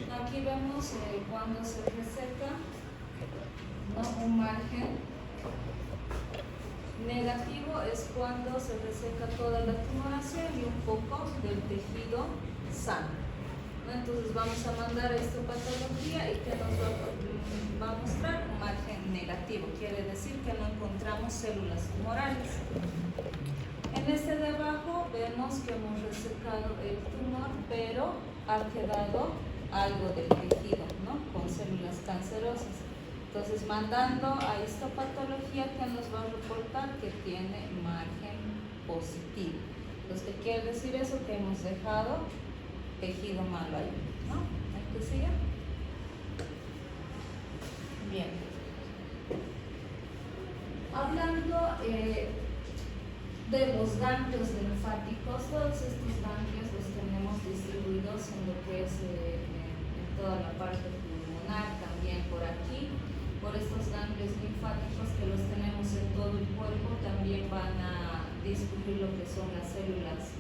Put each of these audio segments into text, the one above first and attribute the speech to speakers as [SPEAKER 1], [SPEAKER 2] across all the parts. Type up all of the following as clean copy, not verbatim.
[SPEAKER 1] Aquí vemos cuando se reseca, ¿no? Un margen negativo es cuando se reseca toda la tumoración y un poco del tejido sano, ¿no? Entonces vamos a mandar a histopatología y que nos va a mostrar un margen negativo, quiere decir que no encontramos células tumorales. En este de abajo vemos que hemos resecado el tumor, pero ha quedado algo del tejido, ¿no? Con células cancerosas. Entonces, mandando a histopatología, que nos va a reportar que tiene margen positivo. Entonces, ¿qué quiere decir eso? Que hemos dejado tejido malo ahí, ¿no? ¿Hay que sigue? Bien. Hablando de los ganglios linfáticos, todos estos ganglios los tenemos distribuidos en lo que es en toda la parte pulmonar, también por aquí. Por estos ganglios linfáticos que los tenemos en todo el cuerpo, también van a discurrir lo que son las células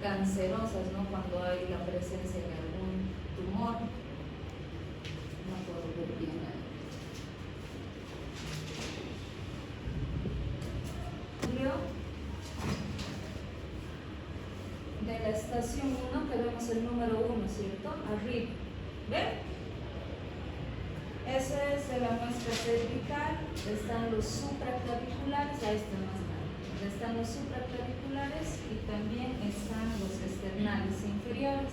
[SPEAKER 1] cancerosas, ¿no? Cuando hay la presencia de algún tumor. No puedo ver bien ahí. De la estación 1 tenemos el número 1, ¿cierto? Arriba. ¿Ven? Ese es de la muestra cervical. Están los supraclaviculares, ahí están más grandes. Están los supraclaviculares y también están los esternales inferiores.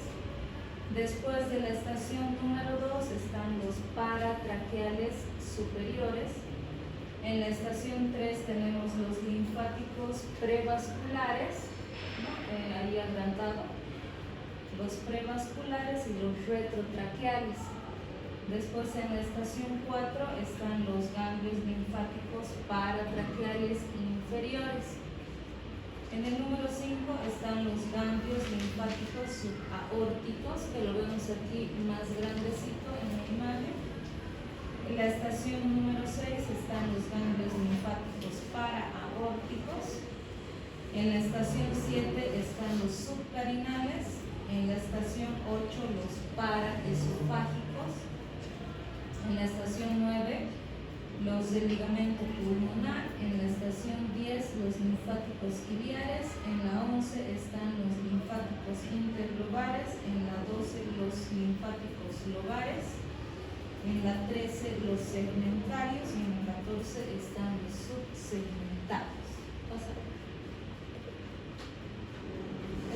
[SPEAKER 1] Después de la estación número 2 están los paratraqueales superiores. En la estación 3 tenemos los linfáticos prevasculares, ¿no? Ahí agrandado, los prevasculares y los retrotraqueales. Después en la estación 4 están los ganglios linfáticos paratraqueales inferiores. En el número 5 están los ganglios linfáticos subaórticos, que lo vemos aquí más grandecito en la imagen. En la estación número 6 están los ganglios linfáticos paraaórticos. En la estación 7 están los subcarinales. En la estación 8 los paraesofágicos. En la estación 9, los del ligamento pulmonar. En la estación 10, los linfáticos iliares. En la 11 están los linfáticos interlobales. En la 12, los linfáticos lobares. En la 13, los segmentarios. Y en la 14 están los subsegmentarios. Pasa.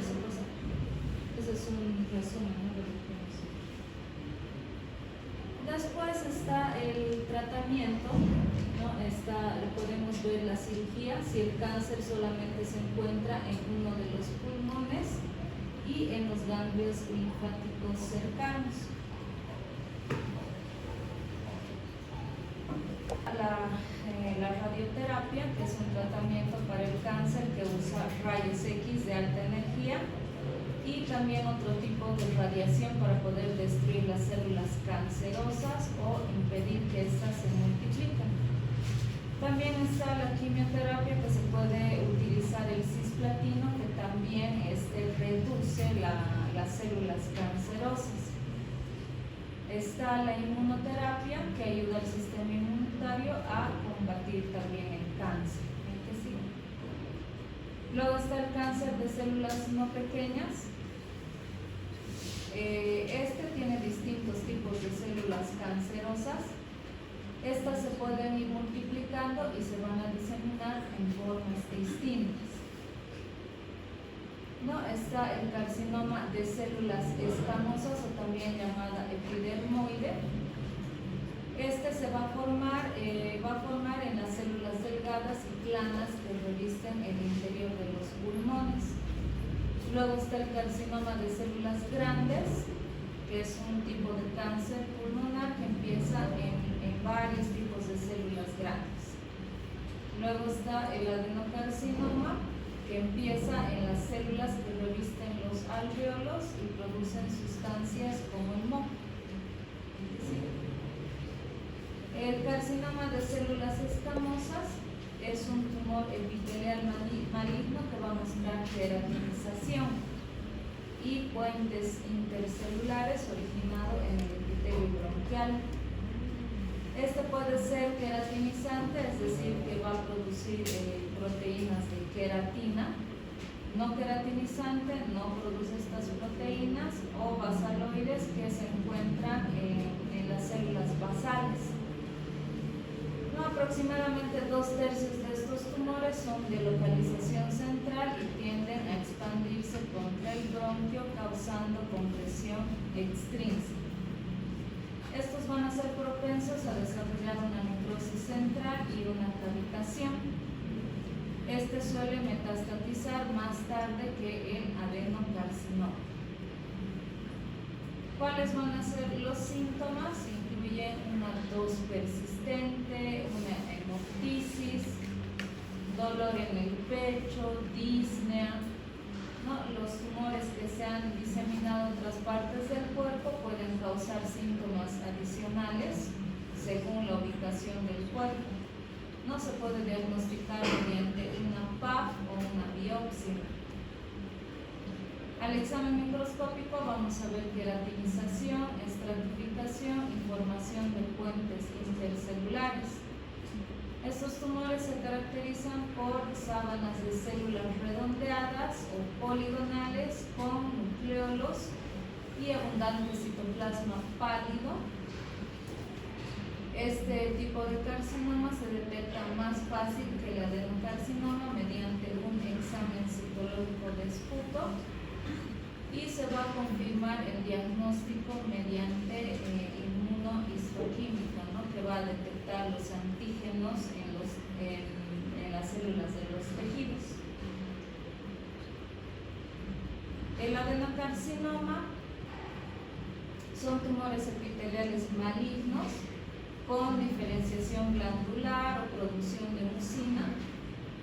[SPEAKER 1] Eso pasa. Ese es un resumen, ¿no? Después está el tratamiento, ¿no? Podemos ver la cirugía si el cáncer solamente se encuentra en uno de los pulmones y en los ganglios linfáticos cercanos. La radioterapia, que es un tratamiento para el cáncer que usa rayos X de alta energía, y también otro tipo de radiación para poder destruir las células cancerosas o impedir que éstas se multipliquen. También está la quimioterapia, que se puede utilizar el cisplatino, que también reduce las células cancerosas. Está la inmunoterapia, que ayuda al sistema inmunitario a combatir también el cáncer. Luego está el cáncer de células no pequeñas. Este tiene distintos tipos de células cancerosas. Estas se pueden ir multiplicando y se van a diseminar en formas distintas. ¿No? Está el carcinoma de células escamosas, o también llamada epidermoide. Este se va a formar en las células delgadas y planas que revisten el interior de los pulmones. Luego está el carcinoma de células grandes, que es un tipo de cáncer pulmonar que empieza en varios tipos de células grandes. Luego está el adenocarcinoma, que empieza en las células que revisten los alvéolos y producen sustancias como el moco. El carcinoma de células escamosas es un tumor epitelial maligno que va a mostrar queratinización. y puentes intercelulares originado en el epitelio bronquial. Este puede ser queratinizante, es decir, que va a producir proteínas de queratina. No queratinizante, no produce estas proteínas, o basaloides que se encuentran en las células basales. No, aproximadamente 2/3 de estos tumores son de localización central y tienden a expandirse contra el bronquio causando compresión extrínseca. Estos van a ser propensos a desarrollar una necrosis central y una cavitación. Este suele metastatizar más tarde que el adenocarcinoma. ¿Cuáles van a ser los síntomas? Incluyen una tos persistente, una hemoptisis, dolor en el pecho, disnea. Los tumores que se han diseminado en otras partes del cuerpo pueden causar síntomas adicionales según la ubicación del cuerpo. No se puede diagnosticar mediante una PAP o una biopsia. Al examen microscópico vamos a ver queratinización, estratificación y formación de puentes intercelulares. Estos tumores se caracterizan por sábanas de células redondeadas o poligonales con nucleolos y abundante citoplasma pálido. Este tipo de carcinoma se detecta más fácil que el adenocarcinoma mediante un examen citológico de esputo, y se va a confirmar el diagnóstico mediante inmunohistoquímica, que va a detectar los antígenos en las células de los tejidos. El adenocarcinoma son tumores epiteliales malignos con diferenciación glandular o producción de mucina.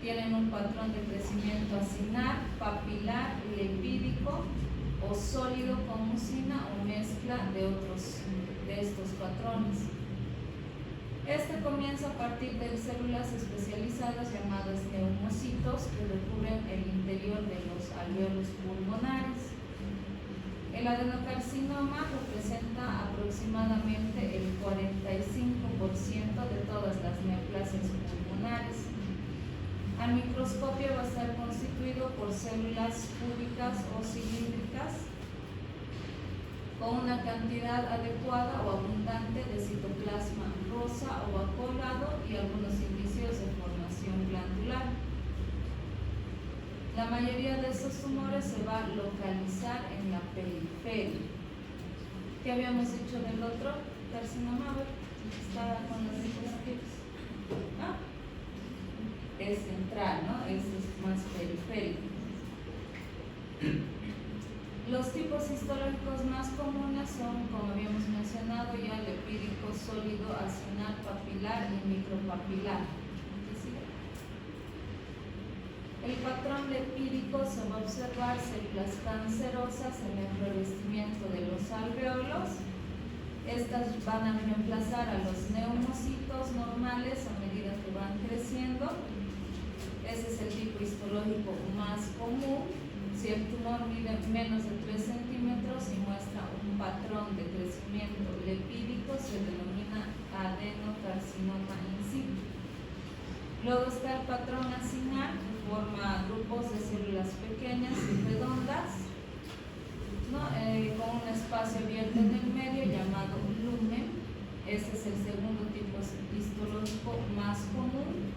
[SPEAKER 1] Tienen un patrón de crecimiento acinar, papilar, lipídico o sólido con mucina o mezcla de estos patrones. Este comienza a partir de células especializadas llamadas neumocitos que recubren el interior de los alvéolos pulmonares. El adenocarcinoma representa aproximadamente el 45% de todas las neoplasias pulmonares. Al microscopio va a estar constituido por células cúbicas o cilíndricas con una cantidad adecuada o abundante de citoplasma rosa o acolado y algunos indicios de formación glandular. La mayoría de estos tumores se va a localizar en la periferia. ¿Qué habíamos dicho del otro carcinoma? Está con los dispositivos. Es central, Este es más periférico. Los tipos histológicos más comunes son, como habíamos mencionado ya, lipídico, sólido, acinar, papilar y micropapilar. El patrón lipídico se va a observar células cancerosas en el revestimiento de los alvéolos. Estas van a reemplazar a los neumocitos normales a medida que van creciendo. Ese es el tipo histológico más común. Si el tumor mide menos de 3 centímetros y muestra un patrón de crecimiento lipídico, se denomina adenocarcinoma in situ. Luego está el patrón acinar, que forma grupos de células pequeñas y redondas, con un espacio abierto en el medio llamado lumen. Este es el segundo tipo histológico más común.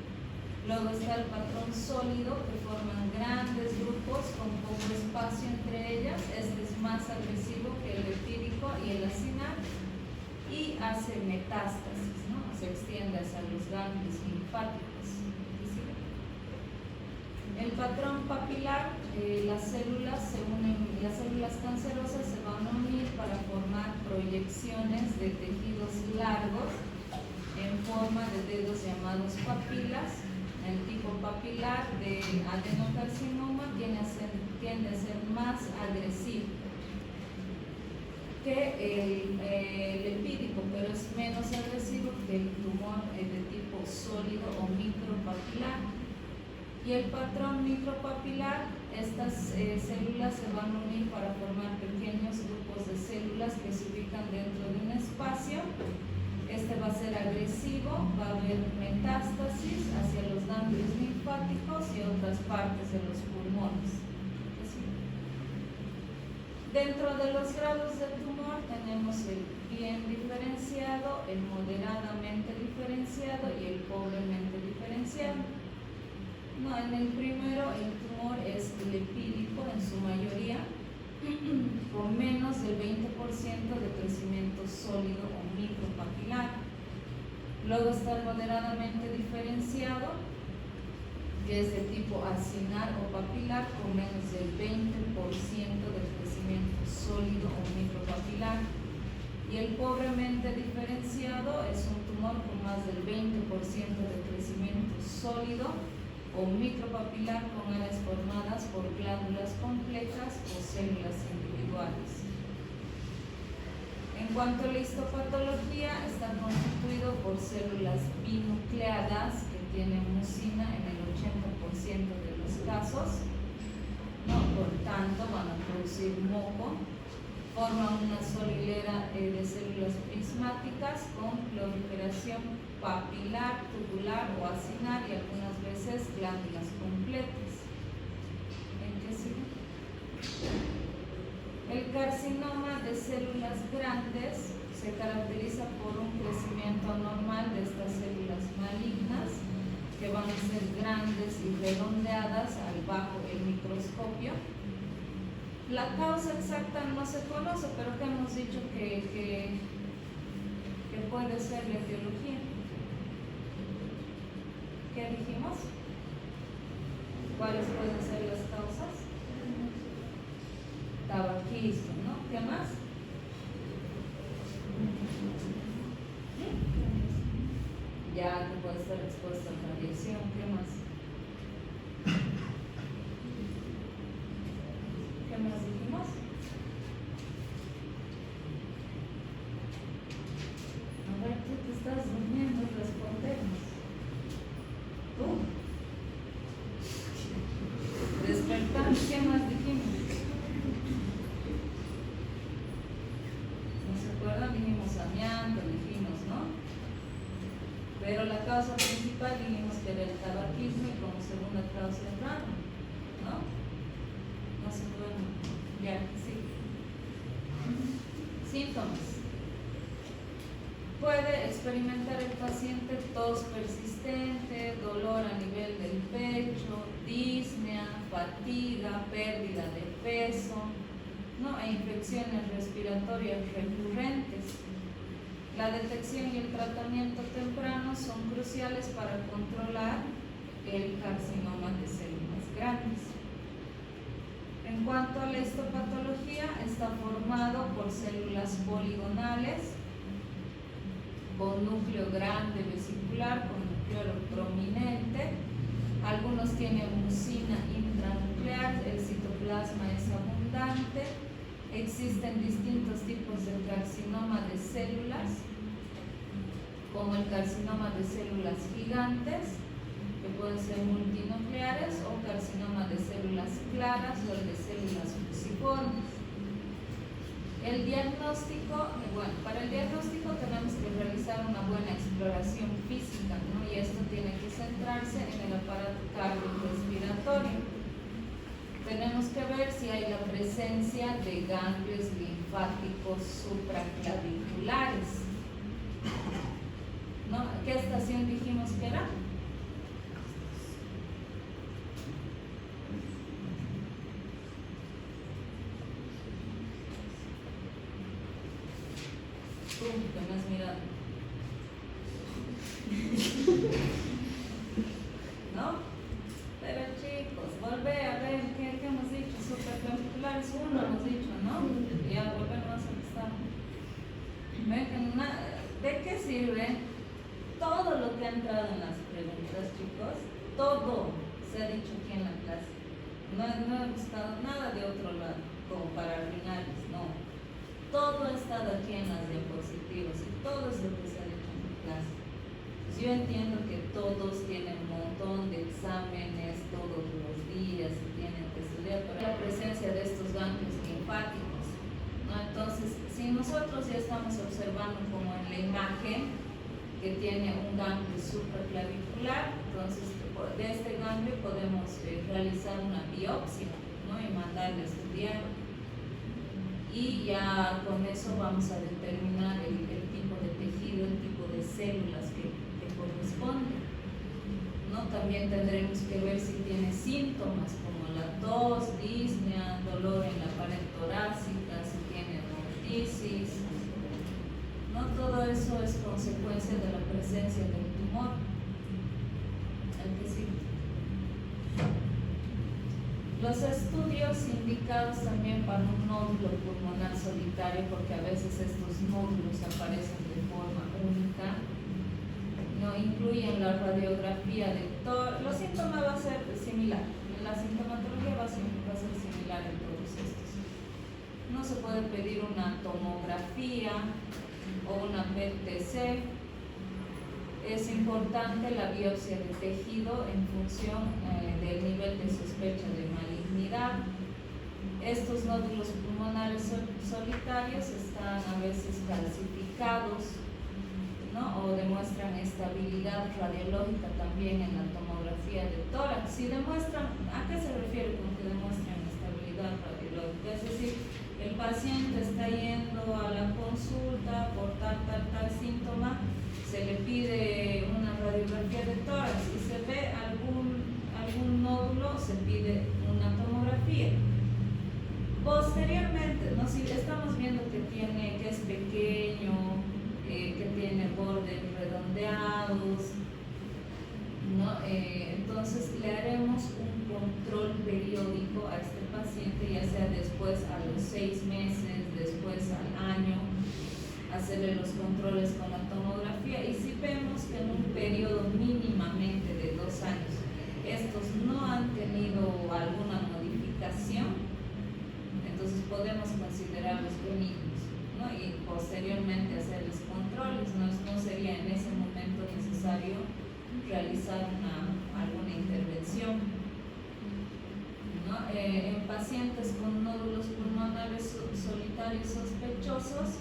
[SPEAKER 1] Luego está el patrón sólido, que forman grandes grupos con poco espacio entre ellas. Este es más agresivo que el lipídico y el acinar y hace metástasis, se extiende hacia los ganglios linfáticos. El patrón papilar, las células cancerosas se van a unir para formar proyecciones de tejidos largos en forma de dedos llamados papilas. El tipo papilar de adenocarcinoma tiende a ser más agresivo que el lipídico, pero es menos agresivo que el tumor de tipo sólido o micropapilar. Y el patrón micropapilar, estas células se van a unir para formar pequeños grupos de células que se ubican dentro de un espacio. Este va a ser agresivo, va a haber metástasis hacia los ganglios linfáticos y otras partes de los pulmones. Dentro de los grados del tumor tenemos el bien diferenciado, el moderadamente diferenciado y el pobremente diferenciado. No, en el primero el tumor es lipídico en su mayoría, con menos del 20% de crecimiento sólido o micropapilar. Luego está el moderadamente diferenciado, que es de tipo acinar o papilar, con menos del 20% de crecimiento sólido o micropapilar. Y el pobremente diferenciado es un tumor con más del 20% de crecimiento sólido o micropapilar con áreas formadas por glándulas complejas o células individuales. En cuanto a la histopatología, está constituido por células binucleadas que tienen mucina en el 80% de los casos, ¿no? Por tanto van a producir moco, forman una sola hilera de células prismáticas con proliferación papilar, tubular o acinar y algunas veces glándulas completas. ¿En qué sigue? El carcinoma de células grandes se caracteriza por un crecimiento anormal de estas células malignas que van a ser grandes y redondeadas bajo el microscopio. La causa exacta no se conoce, pero que hemos dicho que puede ser la etiología. ¿Qué dijimos? ¿Cuáles pueden ser las causas? Tabaquismo, ¿no? ¿Qué más? Ya que puede estar expuesto a radiación, ¿qué más? ¿Qué más dijimos? A ver, tú te estás durmiendo, respondemos. Despertamos, ¿qué más dijimos? ¿No se acuerdan? Dijimos amianto, dijimos, ¿no? Pero la causa principal dijimos que era el tabaquismo y como segunda causa el ramo, ¿no? No se pueden, ya, sí. Síntomas. Puede experimentar el paciente tos persistente, dolor a nivel del pecho, disnea, fatiga, pérdida de peso, ¿no? E infecciones respiratorias recurrentes. La detección y el tratamiento temprano son cruciales para controlar el carcinoma de células grandes. En cuanto a la histopatología, está formado por células poligonales con núcleo grande vesicular, con núcleo prominente. Algunos tienen mucina intranuclear, el citoplasma es abundante. Existen distintos tipos de carcinoma de células, como el carcinoma de células gigantes, que pueden ser multinucleares, o carcinoma de células claras o el de células fusiformes. El diagnóstico, bueno, para el diagnóstico tenemos que realizar una buena exploración física, ¿no? Y esto tiene que centrarse en el aparato cardiorrespiratorio. Tenemos que ver si hay la presencia de ganglios linfáticos supraclaviculares, ¿no? ¿Qué estación dijimos que era? ¿Qué me has mirado? ¿No? Pero chicos, volvé a ver qué hemos dicho. Supraclaviculares 1 hemos dicho, ¿no? Y ya volvemos a empezar. ¿De qué sirve todo lo que ha entrado en las preguntas, chicos? Todo se ha dicho aquí en la clase. No he buscado nada de otro lado, como para arruinarles, no. Todo ha estado aquí en las diapositivas y todo es lo que se ha dicho en la clase. Yo entiendo que todos tienen un montón de exámenes todos los días y tienen que estudiar, pero la presencia de estos ganglios linfáticos, ¿no? Entonces, si nosotros ya estamos observando como en la imagen que tiene un ganglio supraclavicular, entonces de este ganglio podemos realizar una biopsia, ¿no? Y mandarle a estudiar. Y ya con eso vamos a determinar el tipo de tejido, el tipo de células que corresponde, ¿no? También tendremos que ver si tiene síntomas como la tos, disnea, dolor en la pared torácica, si tiene ortisis, ¿no? Todo eso es consecuencia de la presencia del tumor. El que sigue. Los estudios indicados también para un nódulo pulmonar solitario, porque a veces estos nódulos aparecen de forma única, no incluyen la radiografía de todo. Los síntomas va a ser similar, la sintomatología va a ser similar en todos estos. No se puede pedir una tomografía o una PET-CT. Es importante la biopsia de tejido en función del nivel de sospecha de malignidad. Estos nódulos pulmonares solitarios están a veces calcificados, ¿no? O demuestran estabilidad radiológica también en la tomografía de tórax. Si demuestran, ¿a qué se refiere con que demuestran estabilidad radiológica? Es decir, el paciente está yendo a la consulta por tal síntoma, se le pide una radiografía de tórax y se ve algún nódulo, se pide una tomografía. Posteriormente, ¿no? Si estamos viendo que es pequeño, que tiene bordes redondeados, ¿no? Entonces le haremos un control periódico a este paciente, ya sea después a los 6 meses, después al año, hacerle los controles con la tomografía, y si vemos que en un periodo mínimamente de 2 años estos no han tenido alguna modificación, entonces podemos considerarlos benignos, ¿no? Y posteriormente hacerles controles. No sería en ese momento necesario realizar alguna intervención, ¿no? En pacientes con nódulos pulmonares solitarios sospechosos,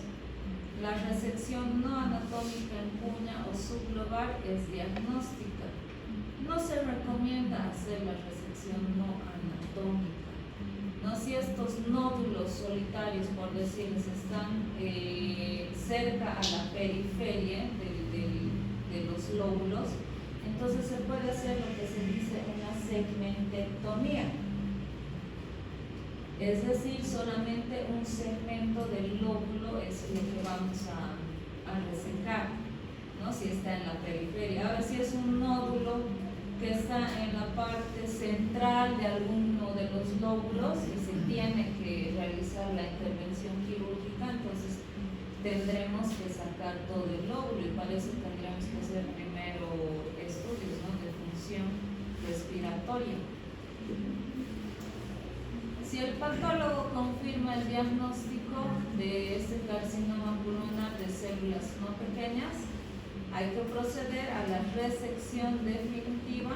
[SPEAKER 1] la resección no anatómica en cuña o sublobar es diagnóstica. No se recomienda hacer la resección no anatómica, ¿no? Si estos nódulos solitarios, por decirles, están cerca a la periferia de los lóbulos, entonces se puede hacer lo que se dice una segmentectomía. Es decir, solamente un segmento del lóbulo es lo que vamos a resecar, ¿no? Si está en la periferia. Ahora, si es un nódulo que está en la parte central de alguno de los lóbulos y se tiene que realizar la intervención quirúrgica, entonces tendremos que sacar todo el lóbulo, y para eso tendremos que hacer primero estudios, ¿no? De función respiratoria. Si el patólogo confirma el diagnóstico de este carcinoma pulmonar de células no pequeñas, hay que proceder a la resección definitiva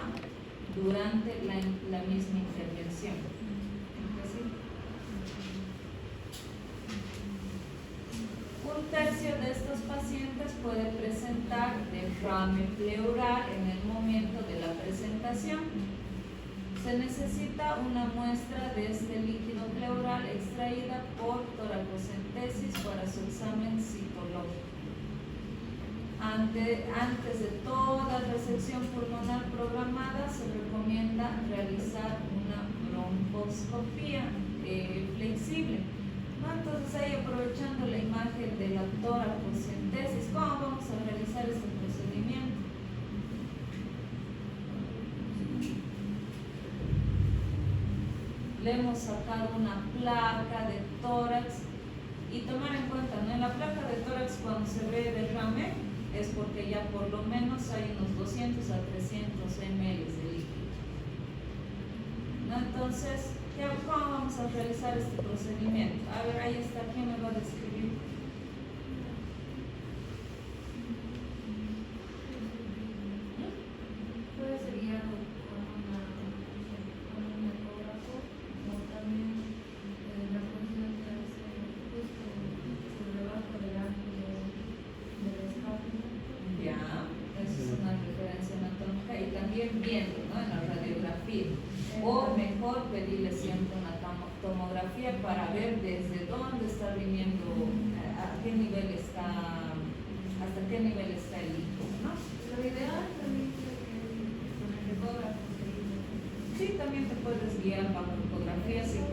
[SPEAKER 1] durante la misma intervención. Un tercio de estos pacientes puede presentar derrame pleural en el momento de la presentación. Se necesita una muestra de este líquido pleural extraída por toracocentesis para su examen citológico. Antes de toda resección pulmonar programada, se recomienda realizar una broncoscopía flexible, ¿no? Entonces, ahí aprovechando la imagen de la toracocentesis, ¿cómo vamos a realizar este procedimiento? Le hemos sacado una placa de tórax y tomar en cuenta, ¿no? En la placa de tórax, cuando se ve derrame, es porque ya por lo menos hay unos 200 a 300 ml de líquido, ¿no? Entonces, ¿cómo vamos a realizar este procedimiento? A ver, ahí está, ¿quién me va a describir? mejor pedirle siempre una tomografía para ver desde dónde está viniendo, a qué nivel está, hasta qué nivel está el líquido, ¿no?
[SPEAKER 2] Lo ideal también es que con el ecógrafo.
[SPEAKER 1] Sí, también te puedes guiar bajo ecografía si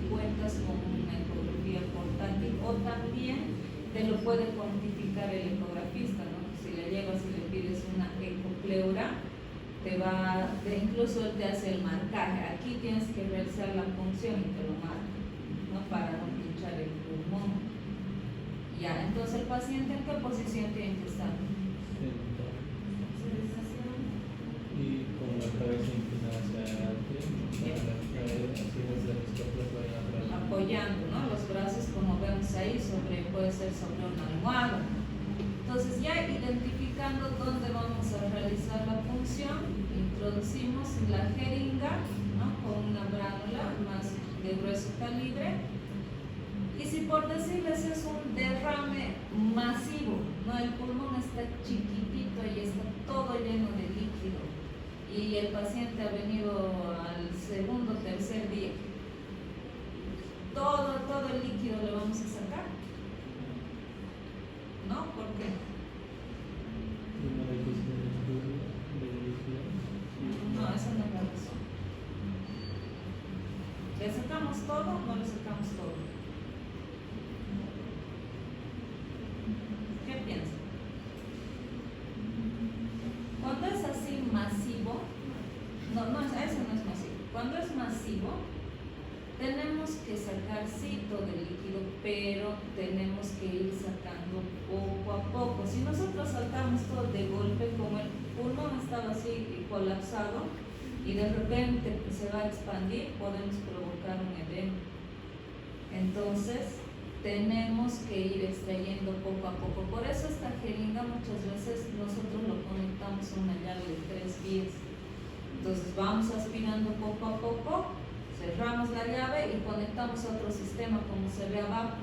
[SPEAKER 1] cuentas con una ecografía portátil, o también te lo puede cuantificar el ecografista, ¿no? Si le llevas y le pides una ecopleura, incluso él te hace el marcaje. Aquí tienes que realizar la punción y te lo marca, ¿no? Para no pinchar el pulmón. Ya, entonces el paciente, ¿en qué posición tiene que estar?
[SPEAKER 3] Y con la cabeza inclinada hacia adelante, así desde los costas vayan atrás.
[SPEAKER 1] Apoyando, ¿no? Los brazos, como vemos ahí, puede ser sobre una almohada. Entonces, ya identificando dónde vamos a realizar la punción, introducimos la jeringa, ¿no? Con una bránula más de grueso calibre. Y si por decirles es un derrame masivo, ¿no? El pulmón está chiquitito y está todo lleno de líquido, y el paciente ha venido al segundo o tercer día, todo el líquido le vamos a sacar, ¿no? ¿Por qué? No, esa no es la razón. ¿Le sacamos todo o no le sacamos todo? ¿Qué piensan? Cuando es así masivo, eso no es masivo. Cuando es masivo, tenemos que sacar sí todo el líquido, pero tenemos que ir sacando poco a poco. Si nosotros sacamos todo de golpe, como el pulmón estaba así colapsado y de repente se va a expandir, podemos provocar un edema. Entonces tenemos que ir extrayendo poco a poco. Por eso esta jeringa muchas veces nosotros lo conectamos a una llave de 3 vías. Entonces vamos aspirando poco a poco, cerramos la llave y conectamos a otro sistema como se ve abajo.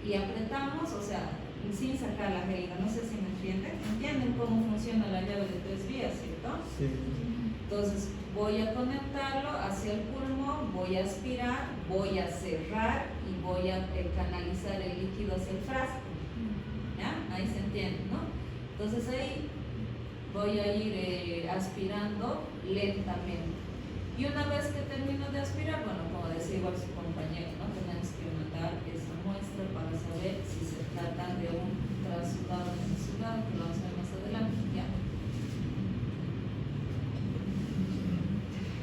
[SPEAKER 1] Y apretamos, o sea, sin sacar la jeringa. No sé si me entienden. ¿Entienden cómo funciona la llave de 3 vías, cierto?
[SPEAKER 3] Sí.
[SPEAKER 1] Entonces voy a conectarlo hacia el pulmón, voy a aspirar, voy a cerrar y voy a canalizar el líquido hacia el frasco. ¿Ya? Ahí se entiende, ¿no? Entonces ahí voy a ir aspirando lentamente. Y una vez que termino de aspirar, bueno, como decía igual su compañero, ¿no? Tenemos que mandar esa muestra para saber si se trata de un trasudado o desudado, que lo vamos a ver más adelante. ¿Ya?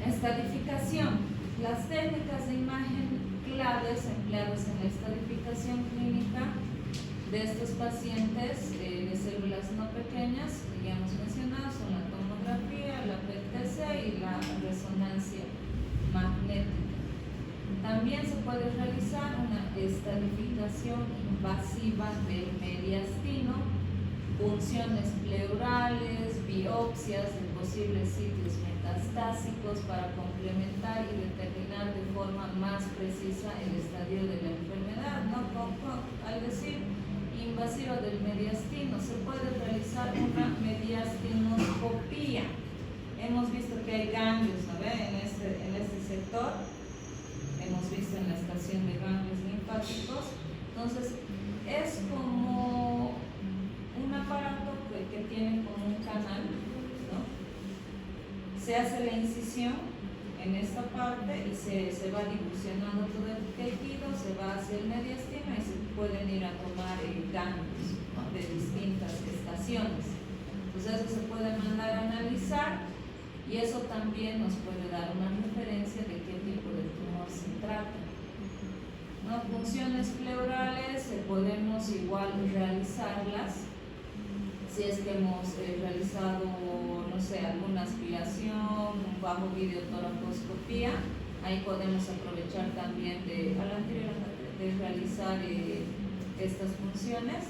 [SPEAKER 1] Estadificación. Las técnicas de imagen claves empleadas en la estadificación clínica de estos pacientes de células no pequeñas, que ya hemos mencionado, son la tomografía, la PET-CT y la resonancia magnética. También se puede realizar una estadificación invasiva del mediastino, punciones pleurales, biopsias de posibles sitios metastásicos para complementar y determinar de forma más precisa el estadio de la enfermedad, ¿no? Al decir invasiva del mediastino, se puede realizar una mediastinoscopía. Hemos visto que hay ganglios, ¿no ve? En este sector, hemos visto en la estación de ganglios linfáticos. Entonces, es como un aparato que tiene como un canal, ¿no? Se hace la incisión en esta parte y se va difusionando todo el tejido, se va hacia el mediastino y se pueden ir a tomar ganglios, ¿no? De distintas estaciones. Entonces eso se puede mandar a analizar y eso también nos puede dar una referencia de qué tipo de tumor se trata, ¿no? Funciones pleurales podemos igual realizarlas si es que hemos realizado, no sé, alguna aspiración, bajo videotoracoscopía. Ahí podemos aprovechar también de realizar estas funciones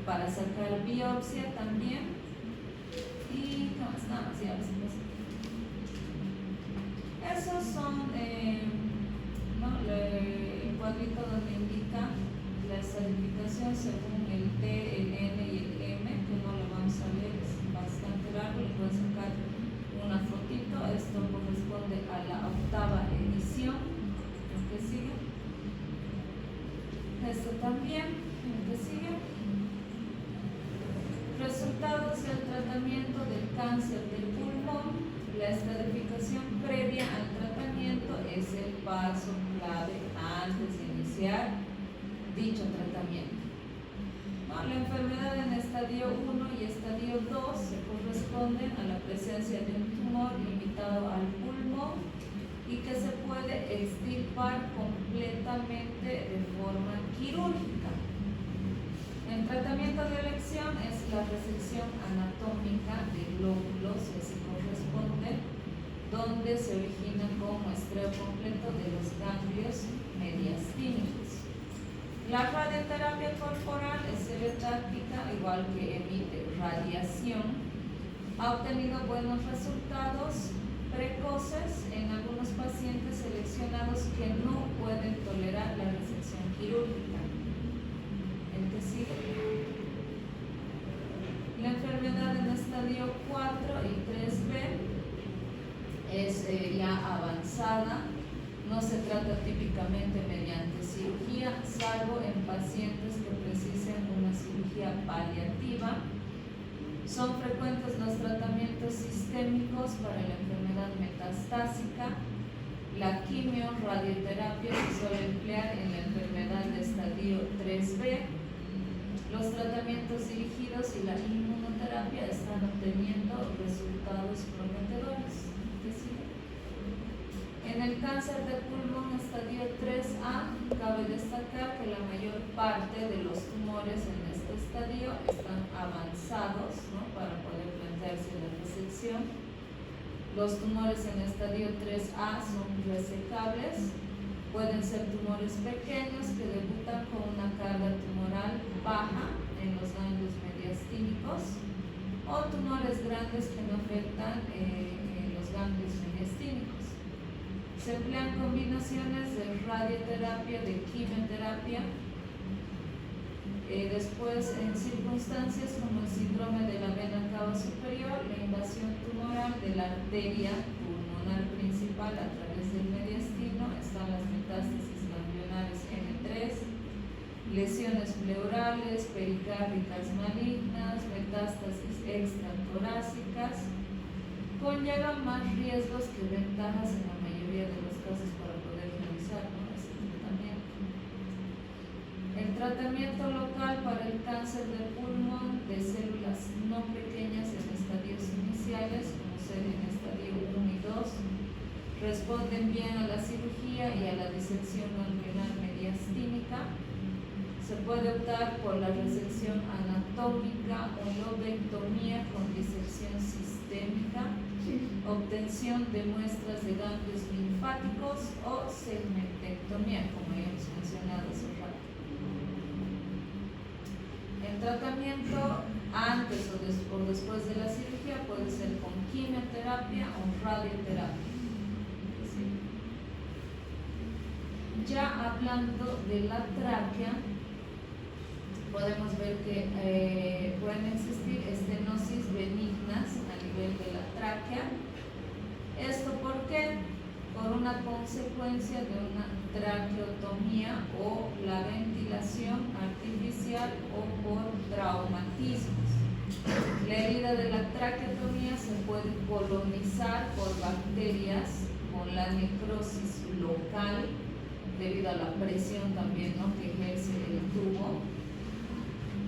[SPEAKER 1] para sacar biopsia también. Y ¿qué más? Nada más, ya esos son el cuadrito donde indica la estadificación según el T, el N y el M, que no lo vamos a leer, es bastante largo, le puedo sacar una fotito. Esto corresponde a la también. ¿El que sigue? Resultados del tratamiento del cáncer del pulmón. La estratificación previa al tratamiento es el paso clave antes de iniciar dicho tratamiento. La enfermedad en estadio 1 y estadio 2 se corresponden a la presencia de un tumor limitado al pulmón y que se puede extirpar completamente de forma quirúrgica. El tratamiento de elección es la resección anatómica de glóbulos, que se corresponde, donde se origina con muestreo completo de los ganglios mediastínicos. La radioterapia corporal es celiotáctica, igual que emite radiación. Ha obtenido buenos resultados precoces en algunos pacientes seleccionados que no pueden tolerar la resección quirúrgica. El que sigue. La enfermedad en estadio 4 y 3B es ya avanzada. No se trata típicamente mediante cirugía, salvo en pacientes que precisen una cirugía paliativa. Son frecuentes los tratamientos sistémicos para la enfermedad metastásica. La quimio-radioterapia se suele emplear en la enfermedad de estadio 3B. Los tratamientos dirigidos y la inmunoterapia están obteniendo resultados prometedores. ¿Qué sigue? En el cáncer de pulmón estadio 3A, cabe destacar que la mayor parte de los tumores en este estadio están avanzados, ¿no?, para poder plantearse la resección. Los tumores en estadio 3A son resecables, pueden ser tumores pequeños que debutan con una carga tumoral baja en los ganglios mediastínicos o tumores grandes que no afectan los ganglios mediastínicos. Se emplean combinaciones de radioterapia, de quimioterapia. Después, en circunstancias como el síndrome de la vena cava superior, la invasión tumoral de la arteria pulmonar principal a través del mediastino, están las metástasis ganglionares N3, lesiones pleurales, pericárdicas malignas, metástasis extratorácicas. Conllevan más riesgos que ventajas en la mayoría de los casos para poder realizar este tratamiento. El tratamiento local para el cáncer de pulmón de células no pequeñas en estadios iniciales, como ser en estadio 1 y 2, responden bien a la cirugía y a la disección ganglionar mediastínica. Se puede optar por la resección anatómica o lobectomía con disección sistémica, obtención de muestras de ganglios linfáticos o segmentectomía, como ya hemos mencionado hace rato. El tratamiento antes o después de la cirugía puede ser con quimioterapia o radioterapia. Ya hablando de la tráquea, podemos ver que pueden existir estenosis benignas a nivel de la tráquea. ¿Esto por qué? Por una consecuencia de una traqueotomía o la ventilación artificial o por traumatismos. La herida de la traqueotomía se puede colonizar por bacterias con la necrosis local debido a la presión también, ¿no?, que ejerce el tubo,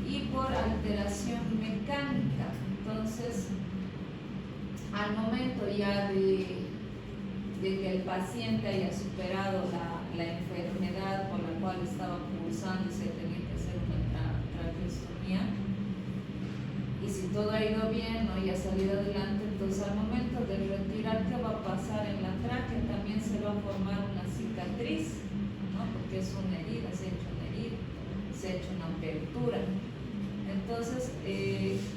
[SPEAKER 1] y por alteración mecánica. Entonces, al momento ya de que el paciente haya superado la enfermedad por la cual estaba cursando, se tenía que hacer una traqueostomía, y si todo ha ido bien, ¿no?, y ha salido adelante, entonces al momento de retirar, ¿qué va a pasar en la tráquea? También se va a formar una cicatriz, ¿no?, porque es una herida, se ha hecho una herida, se ha hecho una apertura. Entonces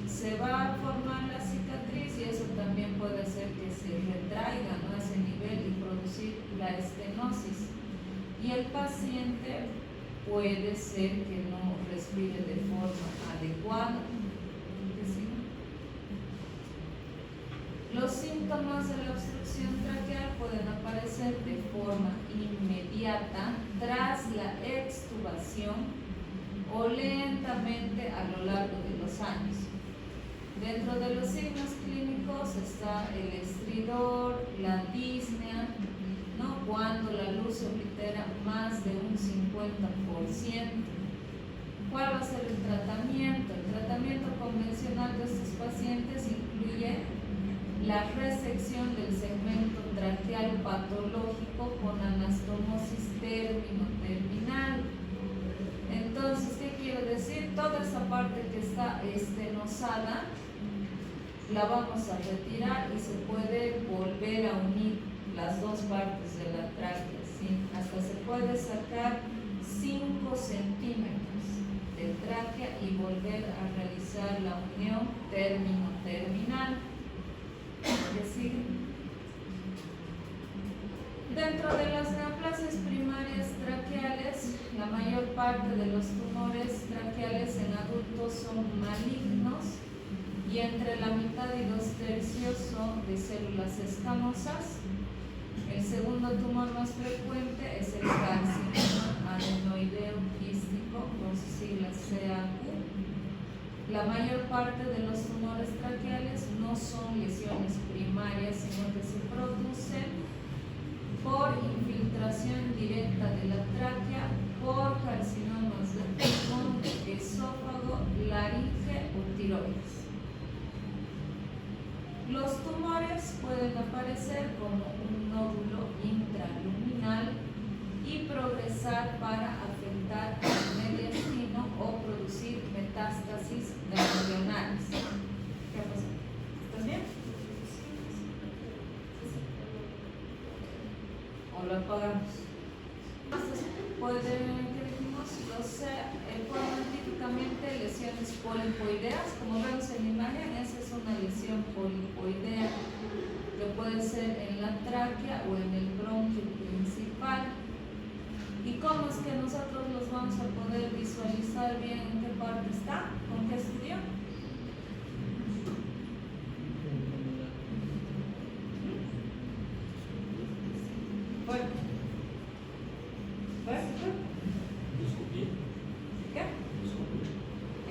[SPEAKER 1] se va a formar la cicatriz y eso también puede hacer que se retraiga, ¿no?, a ese nivel y producir la estenosis. Y el paciente puede ser que no respire de forma adecuada. Los síntomas de la obstrucción traqueal pueden aparecer de forma inmediata tras la extubación o lentamente a lo largo de los años. Dentro de los signos clínicos está el estridor, la disnea, ¿no? Cuando la luz se oblitera más de un 50%. ¿Cuál va a ser el tratamiento? El tratamiento convencional de estos pacientes incluye la resección del segmento traqueal patológico con anastomosis término-terminal. Entonces, ¿qué quiero decir? Toda esa parte que está estenosada la vamos a retirar y se puede volver a unir las dos partes de la tráquea, ¿sí? Hasta se puede sacar 5 centímetros de tráquea y volver a realizar la unión término-terminal. ¿Qué sigue? Dentro de las neoplasias primarias traqueales, la mayor parte de los tumores traqueales en adultos son malignos y entre la mitad y 2/3 son de células escamosas. El segundo tumor más frecuente es el carcinoma adenoideo quístico, con sus siglas CAQ. La mayor parte de los tumores traqueales no son lesiones primarias, sino que se producen por infiltración directa de la tráquea, por carcinomas de pulmón, esófago, laringe o tiroides. Los tumores pueden aparecer como un nódulo intraluminal y progresar para afectar al mediastino o producir metástasis ganglionales. ¿Qué pasa? ¿Estás bien? ¿O lo apagamos? Entonces, ¿qué dijimos? Forman típicamente lesiones polipoideas. Como vemos en la imagen, esa es una lesión polipoidea que puede ser en la tráquea o en el bronquio principal. ¿Y cómo es que nosotros los vamos a poder visualizar bien en qué parte está? ¿Con qué estudio? Bueno. ¿Qué?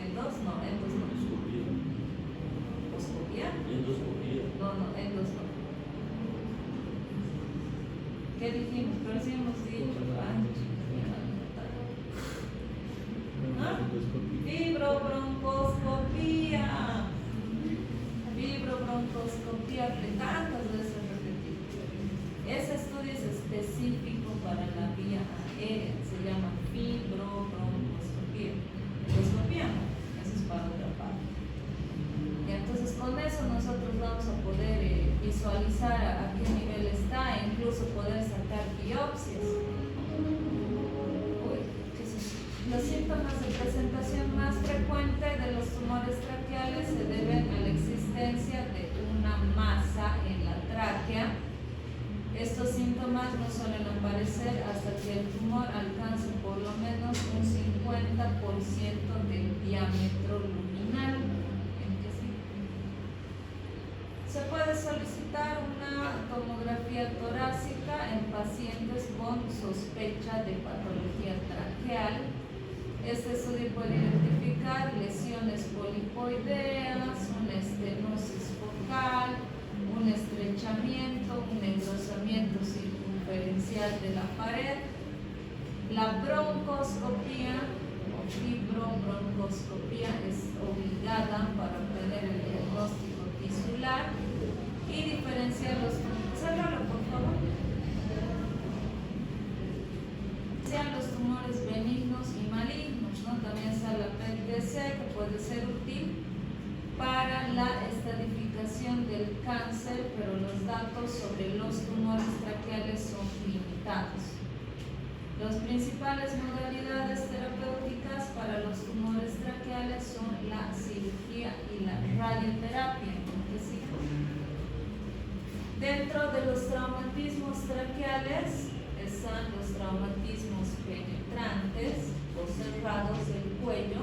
[SPEAKER 1] Endos no. ¿Endoscopía? No, endos no. ¿Qué dijimos? Pero sí hemos dicho. Fibrobroncoscopía que tantas veces repetimos. Ese estudio es específico para la vía aérea, se llama fibrobroncoscopía. Endoscopía no, eso es para otra parte. Y entonces con eso nosotros vamos a poder visualizar a qué nivel está e incluso poder sacar biopsias. Los síntomas de presentación más frecuente de los tumores traqueales se deben a la existencia de una masa en la tráquea. Estos síntomas no suelen aparecer hasta que el tumor alcance por lo menos un 50% del diámetro luminal. Se puede solicitar una tomografía torácica en pacientes con sospecha de patología traqueal. Este estudio puede identificar lesiones polipoideas, una estenosis focal, un estrechamiento, un engrosamiento circunferencial de la pared. La broncoscopía o fibrobroncoscopía es obligada para obtener el diagnóstico tisular y diferenciar los tumores. Cérralo, por favor. Sean los tumores benignos y malignos, ¿no? También está la PET-CT que puede ser útil para la estadificación del cáncer, pero los datos sobre los tumores traqueales son limitados. Las principales modalidades terapéuticas para los tumores traqueales son la cirugía y la radioterapia. Dentro de los traumatismos traqueales están los traumatismos penetrantes o cerrados del cuello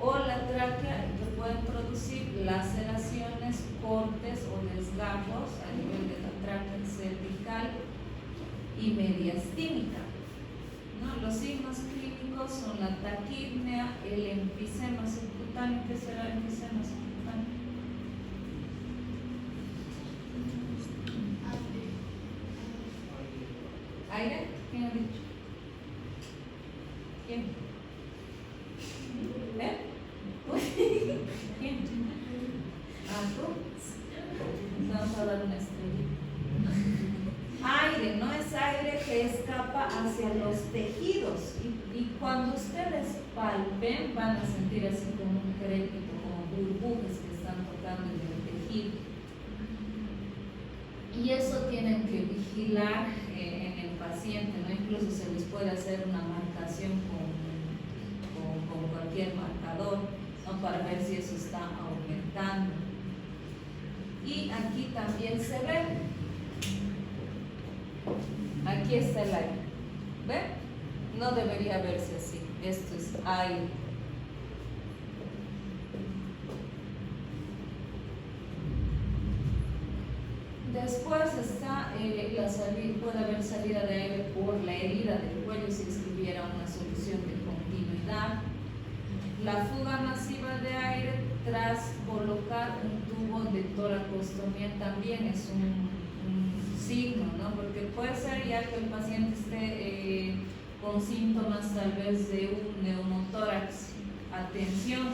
[SPEAKER 1] o la tráquea, que pueden producir laceraciones, cortes o desgarros a nivel de la tráquea cervical y mediastínica. ¿no? Los signos clínicos son la taquipnea, el enfisema subcutáneo. ¿Qué será el enfisema subcutáneo? ¿Aire? ¿Quién ha dicho? ¿Quién? ¿Eh? ¿Quién? Ah, tú. Vamos a dar una estrella. Aire, no es aire que escapa hacia los tejidos. Y cuando ustedes palpen, van a sentir así como un crépito, como burbujas que están tocando en el tejido. Y eso tienen que vigilar en el paciente, ¿no? Incluso se les puede hacer una marcación con cualquier marcador, ¿no? Para ver si eso está aumentando. Y aquí también se ve, aquí está el aire, ¿ve? No debería verse así, esto es aire. Después está la salida, puede haber salida de aire por la herida del cuello si es que hubiera una solución de continuidad. La fuga masiva de aire tras colocar un tubo de toracostomía también es un signo, ¿no? Porque puede ser ya que el paciente esté con síntomas tal vez de un neumotórax. Atención,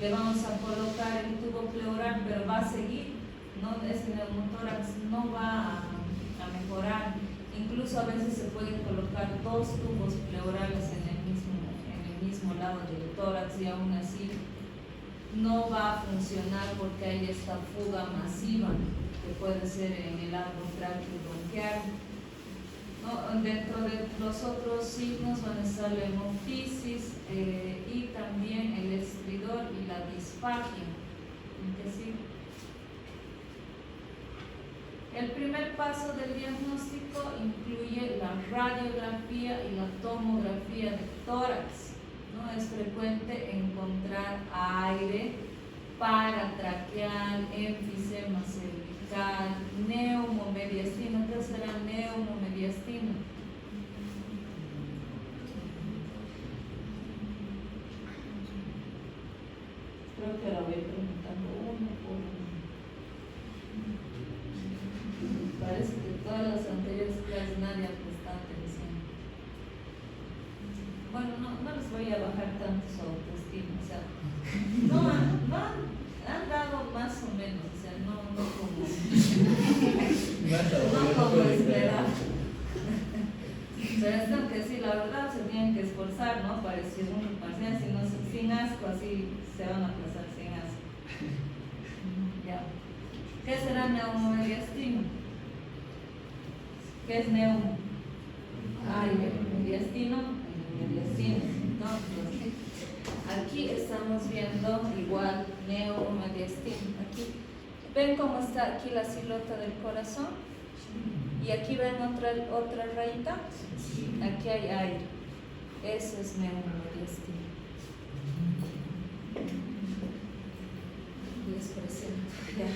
[SPEAKER 1] le vamos a colocar el tubo pleural, pero va a seguir, ¿no? Ese neumotórax no va a mejorar. Incluso a veces se pueden colocar dos tubos pleurales en el mismo lado del tórax y aún así no va a funcionar porque hay esta fuga masiva que puede ser en el árbol traqueobronquial, ¿no? Dentro de los otros signos van a estar la hemofisis y también el estridor y la disfagia. ¿En qué sigue? El primer paso del diagnóstico incluye la radiografía y la tomografía de tórax, ¿no? Es frecuente encontrar aire paratraqueal, enfisema cervical, neumomediastino. ¿Qué será neumomediastino? Creo que la voy preguntando uno por uno. Parece que todas las anteriores clases nadie ha prestado atención. Bueno, no les voy a bajar tanto su autoestima, o sea, han dado más o menos, o sea, no como esperaba. Pero es lo que sí, la verdad se tienen que esforzar, ¿no? Para decir un parcial, si no, sin asco, así se van a pasar sin asco. Ya. ¿Qué será neumomediastino? ¿Qué es neumo? Aire, mediastino, ¿no? Entonces, aquí estamos viendo igual neumomediastino. Aquí, ¿ven cómo está aquí la silueta del corazón? Y aquí ven otra rayita. Aquí hay aire. Eso es neumomediastino. Les presento. Ya.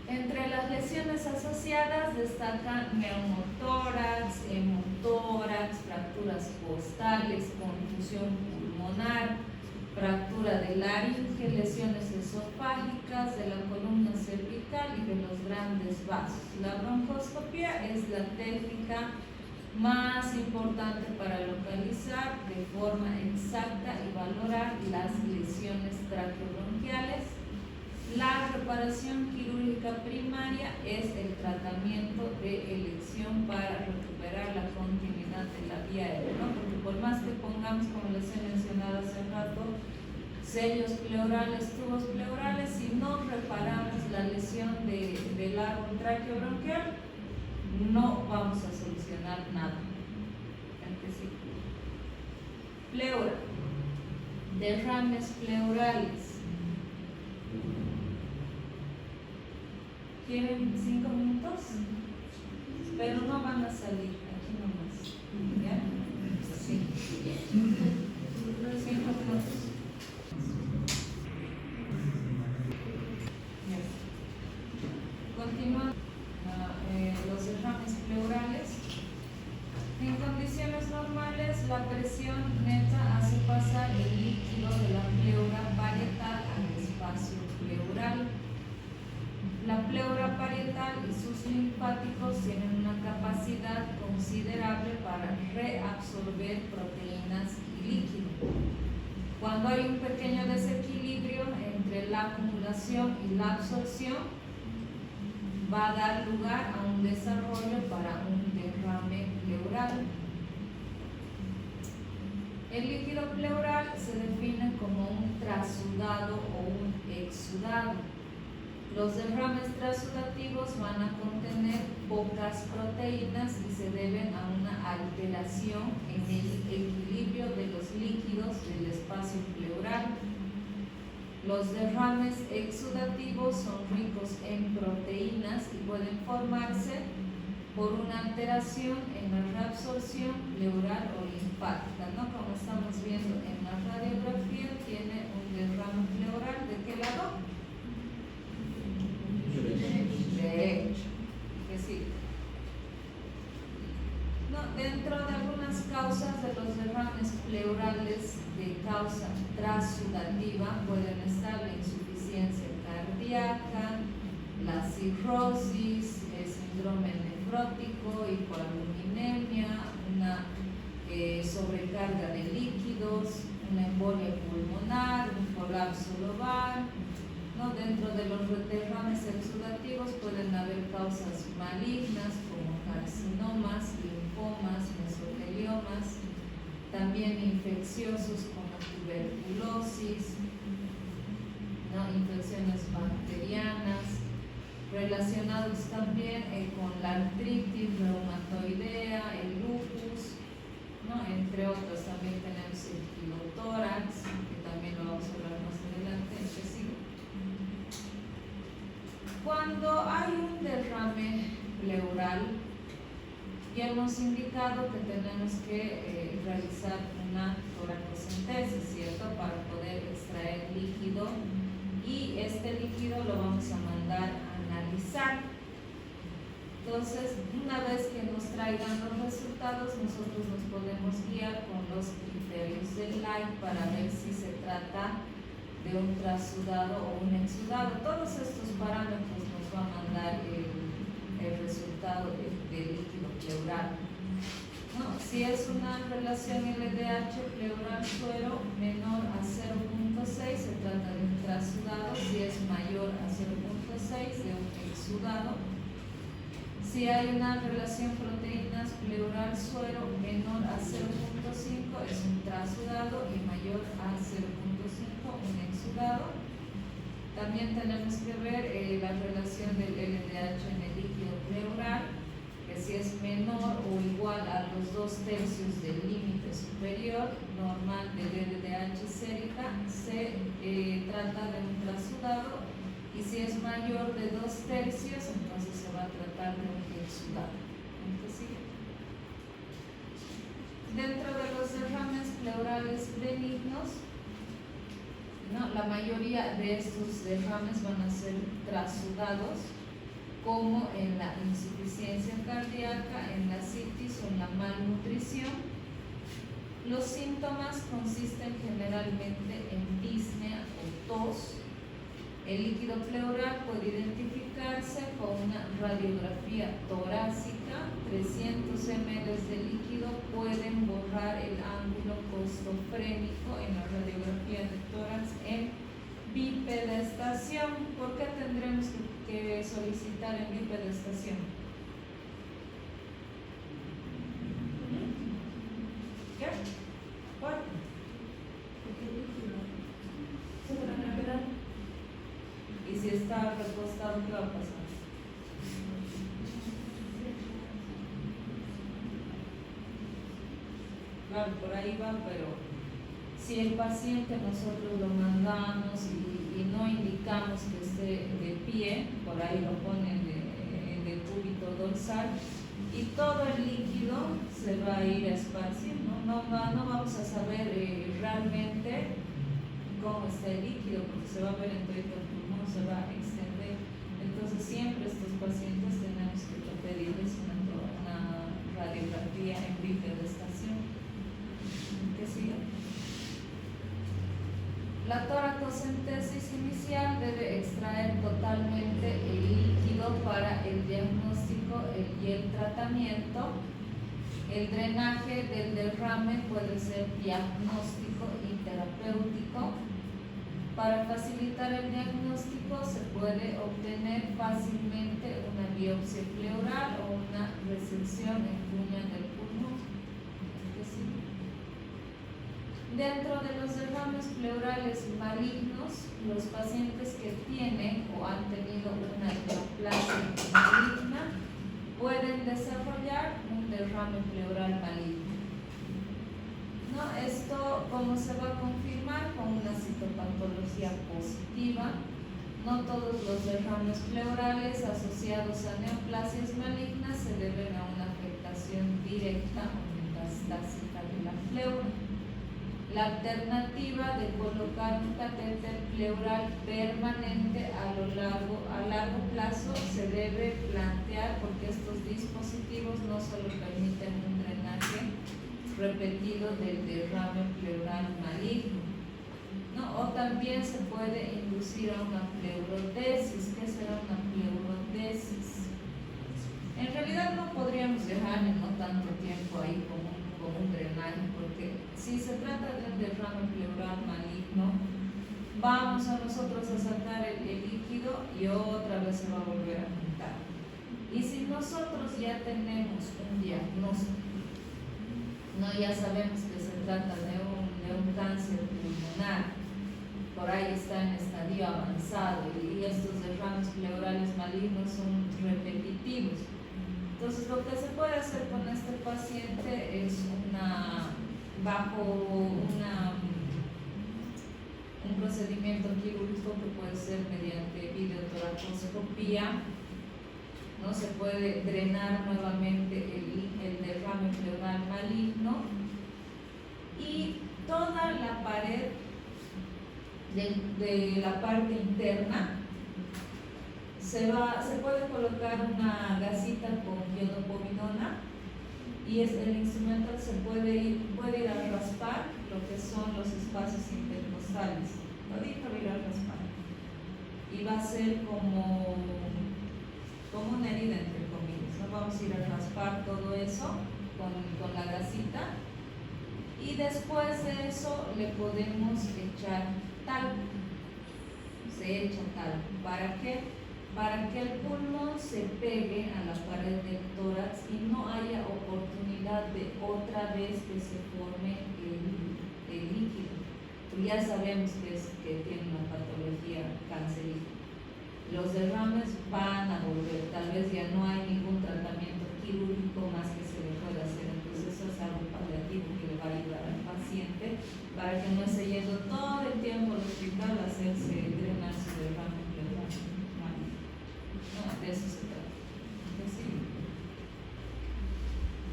[SPEAKER 1] Entre las lesiones asociadas destacan neumotórax, hemotórax, fracturas costales, contusión pulmonar, fractura de laringe, lesiones esofágicas, de la columna cervical y de los grandes vasos. La broncoscopia es la técnica más importante para localizar de forma exacta y valorar las lesiones traqueobronquiales. La reparación quirúrgica primaria es el tratamiento de elección para recuperar la continuidad de la vía aérea, ¿no? Porque por más que pongamos, como les he mencionado hace rato, sellos pleurales, tubos pleurales, si no reparamos la lesión del árbol traqueobronquial, no vamos a solucionar nada. Pleura, derrames pleurales. ¿Quieren 5 minutos? Pero no van a salir, aquí nomás. ¿Ya? Sí. 5 minutos. Continuando. Los derrames pleurales la presión neta hace pasar el líquido de la pleura parietal al espacio pleural. La pleura parietal y sus linfáticos tienen una capacidad considerable para reabsorber proteínas y líquido. Cuando hay un pequeño desequilibrio entre la acumulación y la absorción, va a dar lugar a un desarrollo para un derrame pleural. El líquido pleural se define como un trasudado o un exudado. Los derrames trasudativos van a contener pocas proteínas y se deben a una alteración en el equilibrio de los líquidos del espacio pleural. Los derrames exudativos son ricos en proteínas y pueden formarse por una alteración en la reabsorción pleural o linfática, ¿no? Como estamos viendo en la radiografía, tiene un derrame pleural. ¿De qué lado? Derecho. ¿Qué sigue? No, dentro de algunas causas de los derrames pleurales de causa trasudativa pueden estar la insuficiencia cardíaca, la cirrosis, el síndrome nefrótico, hipoaluminemia, una sobrecarga de líquidos, una embolia pulmonar, un colapso lobar. ¿No? Dentro de los derrames exudativos pueden haber causas malignas como carcinomas, linfomas, mesoteliomas, también infecciosos como tuberculosis, ¿no? Infecciones bacterianas, relacionados también con la artritis reumatoidea, el lupus, ¿no? Entre otros. También tenemos el pilotórax, que también lo vamos a hablar más adelante. Cuando hay un derrame pleural, ya hemos indicado que tenemos que realizar una toracocentesis, ¿cierto? Para poder extraer líquido, y este líquido lo vamos a mandar a analizar. Entonces, una vez que nos traigan los resultados, nosotros nos podemos guiar con los criterios del Light para ver si se trata de un trasudado o un exudado. Todos estos parámetros nos va a mandar el resultado del líquido pleural. ¿No? Si es una relación LDH pleural suero menor a 0.6, se trata de un trasudado. Si es mayor a 0.6, de un exudado. Si hay una relación proteínas pleural suero menor a 0.5, es un trasudado, y mayor a 0.5, un exudado. También tenemos que ver la relación del LDH en el líquido pleural, que si es menor o igual a los 2/3 del límite superior normal del LDH sérica, se trata de un trasudado, y si es mayor de 2/3, entonces se va a tratar de un exudado. Dentro de los derrames pleurales benignos, ¿no? La mayoría de estos derrames van a ser trasudados, como en la insuficiencia cardíaca, en la citis o en la malnutrición. Los síntomas consisten generalmente en disnea o tos. El líquido pleural puede identificarse con una radiografía torácica. 300 ml de líquido pueden borrar el ángulo costofrénico en la radiografía de tórax en bipedestación. ¿Por qué tendremos que solicitar en bipedestación? ¿Qué? ¿Por? Y si está recostado, ¿qué va a pasar? Claro, por ahí va, pero si el paciente nosotros lo mandamos y no indicamos que esté de pie, por ahí lo ponen en el cúbito dorsal, y todo el líquido se va a ir esparciendo. No vamos a saber realmente cómo está el líquido, porque se va a ver en todo el pulmón, se va a extender. Entonces siempre estos pacientes tenemos que pedirles una radiografía en bipedestación. La toracocentesis inicial debe extraer totalmente el líquido para el diagnóstico y el tratamiento. El drenaje del derrame puede ser diagnóstico y terapéutico. Para facilitar el diagnóstico se puede obtener fácilmente una biopsia pleural o una resección en cuña del pulmón. Dentro de los derrames pleurales malignos, los pacientes que tienen o han tenido una neoplasia maligna pueden desarrollar un derrame pleural maligno. ¿No? Esto, ¿cómo se va a confirmar? Con una citopatología positiva. No todos los derrames pleurales asociados a neoplasias malignas se deben a una afectación directa o metastásica de la pleura. La alternativa de colocar un catéter pleural permanente a largo plazo se debe plantear porque estos dispositivos no solo permiten un drenaje repetido del derrame pleural maligno, ¿no? O también se puede inducir a una pleurodesis. ¿Qué será una pleurodesis? En realidad no podríamos dejarle no tanto tiempo ahí como un drenaje, porque si se trata de un derrame pleural maligno, vamos a nosotros a sacar el líquido y otra vez se va a volver a juntar. Y si nosotros ya tenemos un diagnóstico, no, ya sabemos que se trata de un cáncer pulmonar, por ahí está en estadio avanzado y estos derrames pleurales malignos son repetitivos. Entonces, lo que se puede hacer con este paciente es un procedimiento quirúrgico que puede ser mediante videotoracoscopía, ¿no? Se puede drenar nuevamente el derrame pleural maligno y toda la pared de la parte interna se puede colocar una gasita con iodopovidona y el instrumental se puede ir a raspar lo que son los espacios intercostales. Todito ir a raspar. Y va a ser como una herida, entre comillas. ¿No? Vamos a ir a raspar todo eso con la gasita. Y después de eso le podemos echar talco. Se echa talco. ¿Para qué? Para que el pulmón se pegue a la pared del tórax y no haya oportunidad de otra vez que se forme el líquido. Ya sabemos que tiene una patología cancerígena. Los derrames van a volver, tal vez ya no hay ningún tratamiento quirúrgico más que se le pueda hacer, entonces eso es algo paliativo que le va a ayudar al paciente para que no esté yendo todo el tiempo al hospital a hacerse drenar su derrame pleural. No, de eso se trata.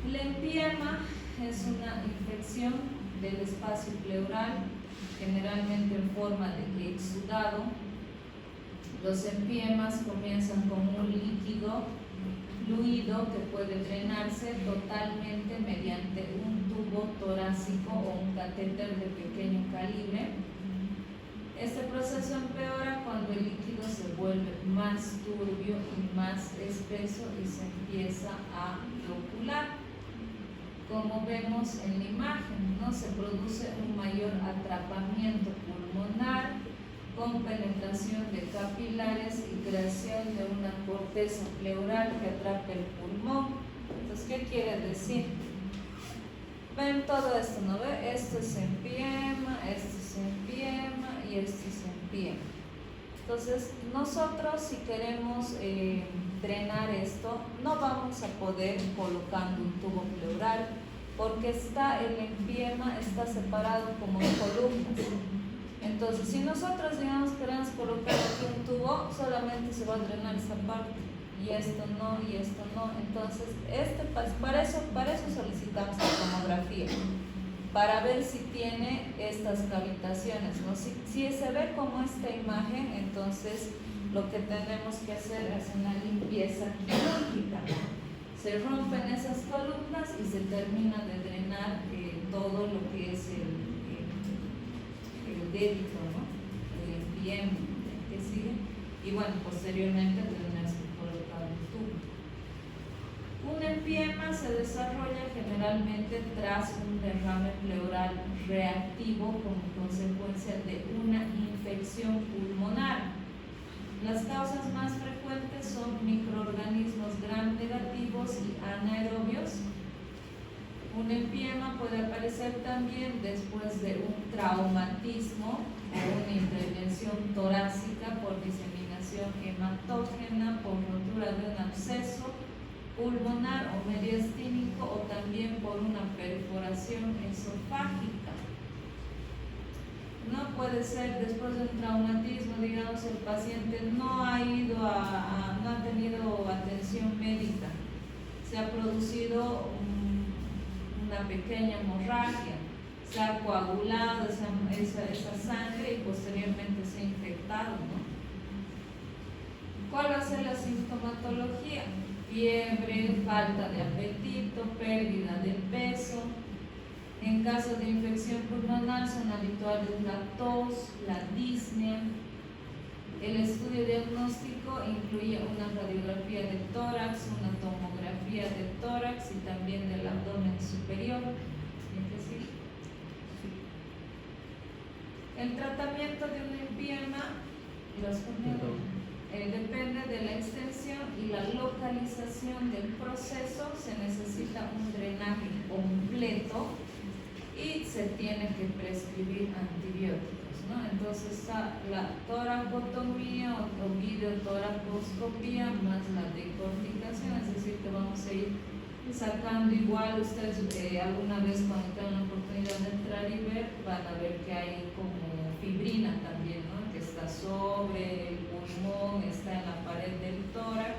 [SPEAKER 1] El empiema es una infección del espacio pleural, generalmente en forma de exudado. Los empiemas comienzan con un líquido fluido que puede drenarse totalmente mediante un tubo torácico o un catéter de pequeño calibre. Este proceso empeora cuando el líquido se vuelve más turbio y más espeso y se empieza a locular. Como vemos en la imagen, ¿no? Se produce un mayor atrapamiento pulmonar con penetración de capilares y creación de una corteza pleural que atrapa el pulmón. Entonces, ¿qué quiere decir? Ven todo esto, ¿no ve? Esto se empiema, esto se empiema y esto se empiema. Entonces, nosotros si queremos drenar esto, no vamos a poder colocando un tubo pleural porque el empiema está separado como en columnas. Entonces, si nosotros, digamos, queremos colocar aquí un tubo, solamente se va a drenar esta parte, y esto no, y esto no. Entonces, para eso solicitamos la tomografía, para ver si tiene estas cavitaciones, ¿no? Si se ve como esta imagen, entonces lo que tenemos que hacer es una limpieza quirúrgica. Se rompen esas columnas y se termina de drenar todo lo que es el el débito, ¿no? El NPM, que sigue, y bueno, posteriormente tendrás que colocar un tubo. Un empiema se desarrolla generalmente tras un derrame pleural reactivo como consecuencia de una infección pulmonar. Las causas más frecuentes son microorganismos gram negativos y anaerobios. Un empiema puede aparecer también después de un traumatismo o una intervención torácica por diseminación hematógena, por rotura de un absceso pulmonar o mediastínico, o también por una perforación esofágica. No puede ser después de un traumatismo, digamos, el paciente no ha tenido atención médica, se ha producido una pequeña hemorragia, se ha coagulado esa sangre y posteriormente se ha infectado, ¿no? ¿Cuál va a ser la sintomatología? Fiebre, falta de apetito, pérdida de peso. En caso de infección pulmonar son habituales la tos, la disnea. El estudio diagnóstico incluye una radiografía de tórax, una tomografía de tórax y también del abdomen superior. El tratamiento de un empiema depende de la extensión y la localización del proceso. Se necesita un drenaje completo y se tiene que prescribir antibióticos, ¿no? Entonces está la toracotomía o videotoracoscopía más la decorticación, es decir, que vamos a ir sacando igual. Ustedes alguna vez cuando tengan la oportunidad de entrar y ver, van a ver que hay como fibrina también, ¿no? Que está sobre el pulmón, está en la pared del tórax.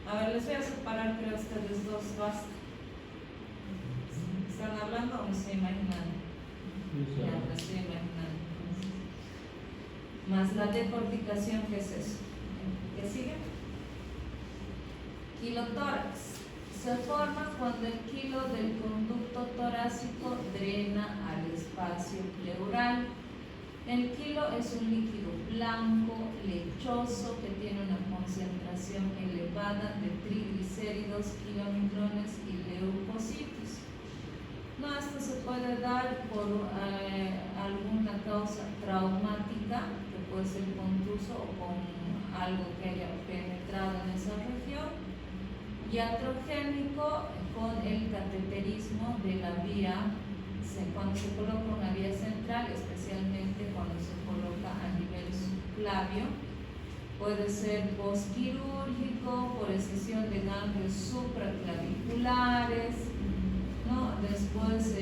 [SPEAKER 1] A ver, les voy a separar, creo, ustedes dos basta. ¿Están hablando o me estoy imaginando? Ya, me estoy imaginando. Más la decorticación, ¿qué es eso? ¿Qué sigue? Quilotórax. Se forma cuando el quilo del conducto torácico drena al espacio pleural. El quilo es un líquido blanco, lechoso, que tiene una concentración elevada de triglicéridos, kilomicrones y leucocitos. No, esto se puede dar por alguna causa traumática, que puede ser contuso o con algo que haya penetrado en esa región, iatrogénico con el cateterismo de la vía, cuando se coloca una vía central, especialmente cuando se coloca a nivel subclavio. Puede ser posquirúrgico, por excisión de ganglios supraclaviculares, ¿no? Después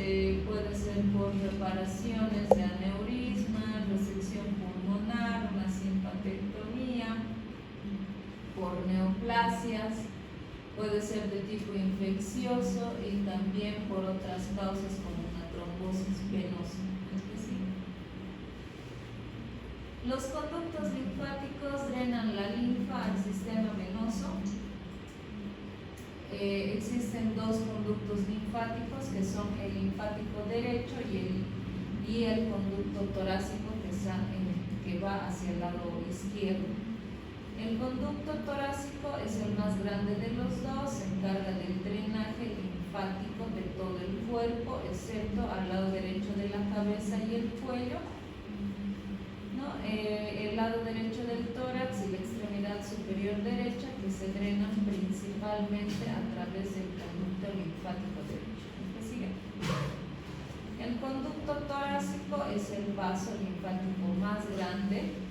[SPEAKER 1] puede ser por reparaciones de aneurisma, resección pulmonar, una simpatectomía, por neoplasias. Puede ser de tipo infeccioso y también por otras causas como una trombosis venosa. Los conductos linfáticos drenan la linfa al sistema venoso. Existen dos conductos linfáticos, que son el linfático derecho y el conducto torácico que va hacia el lado izquierdo. El conducto torácico es el más grande de los dos, se encarga del drenaje linfático de todo el cuerpo, excepto al lado derecho de la cabeza y el cuello, ¿no? El lado derecho del tórax y la extremidad superior derecha, que se drenan principalmente a través del conducto linfático derecho. ¿Me sigue? El conducto torácico es el vaso linfático más grande.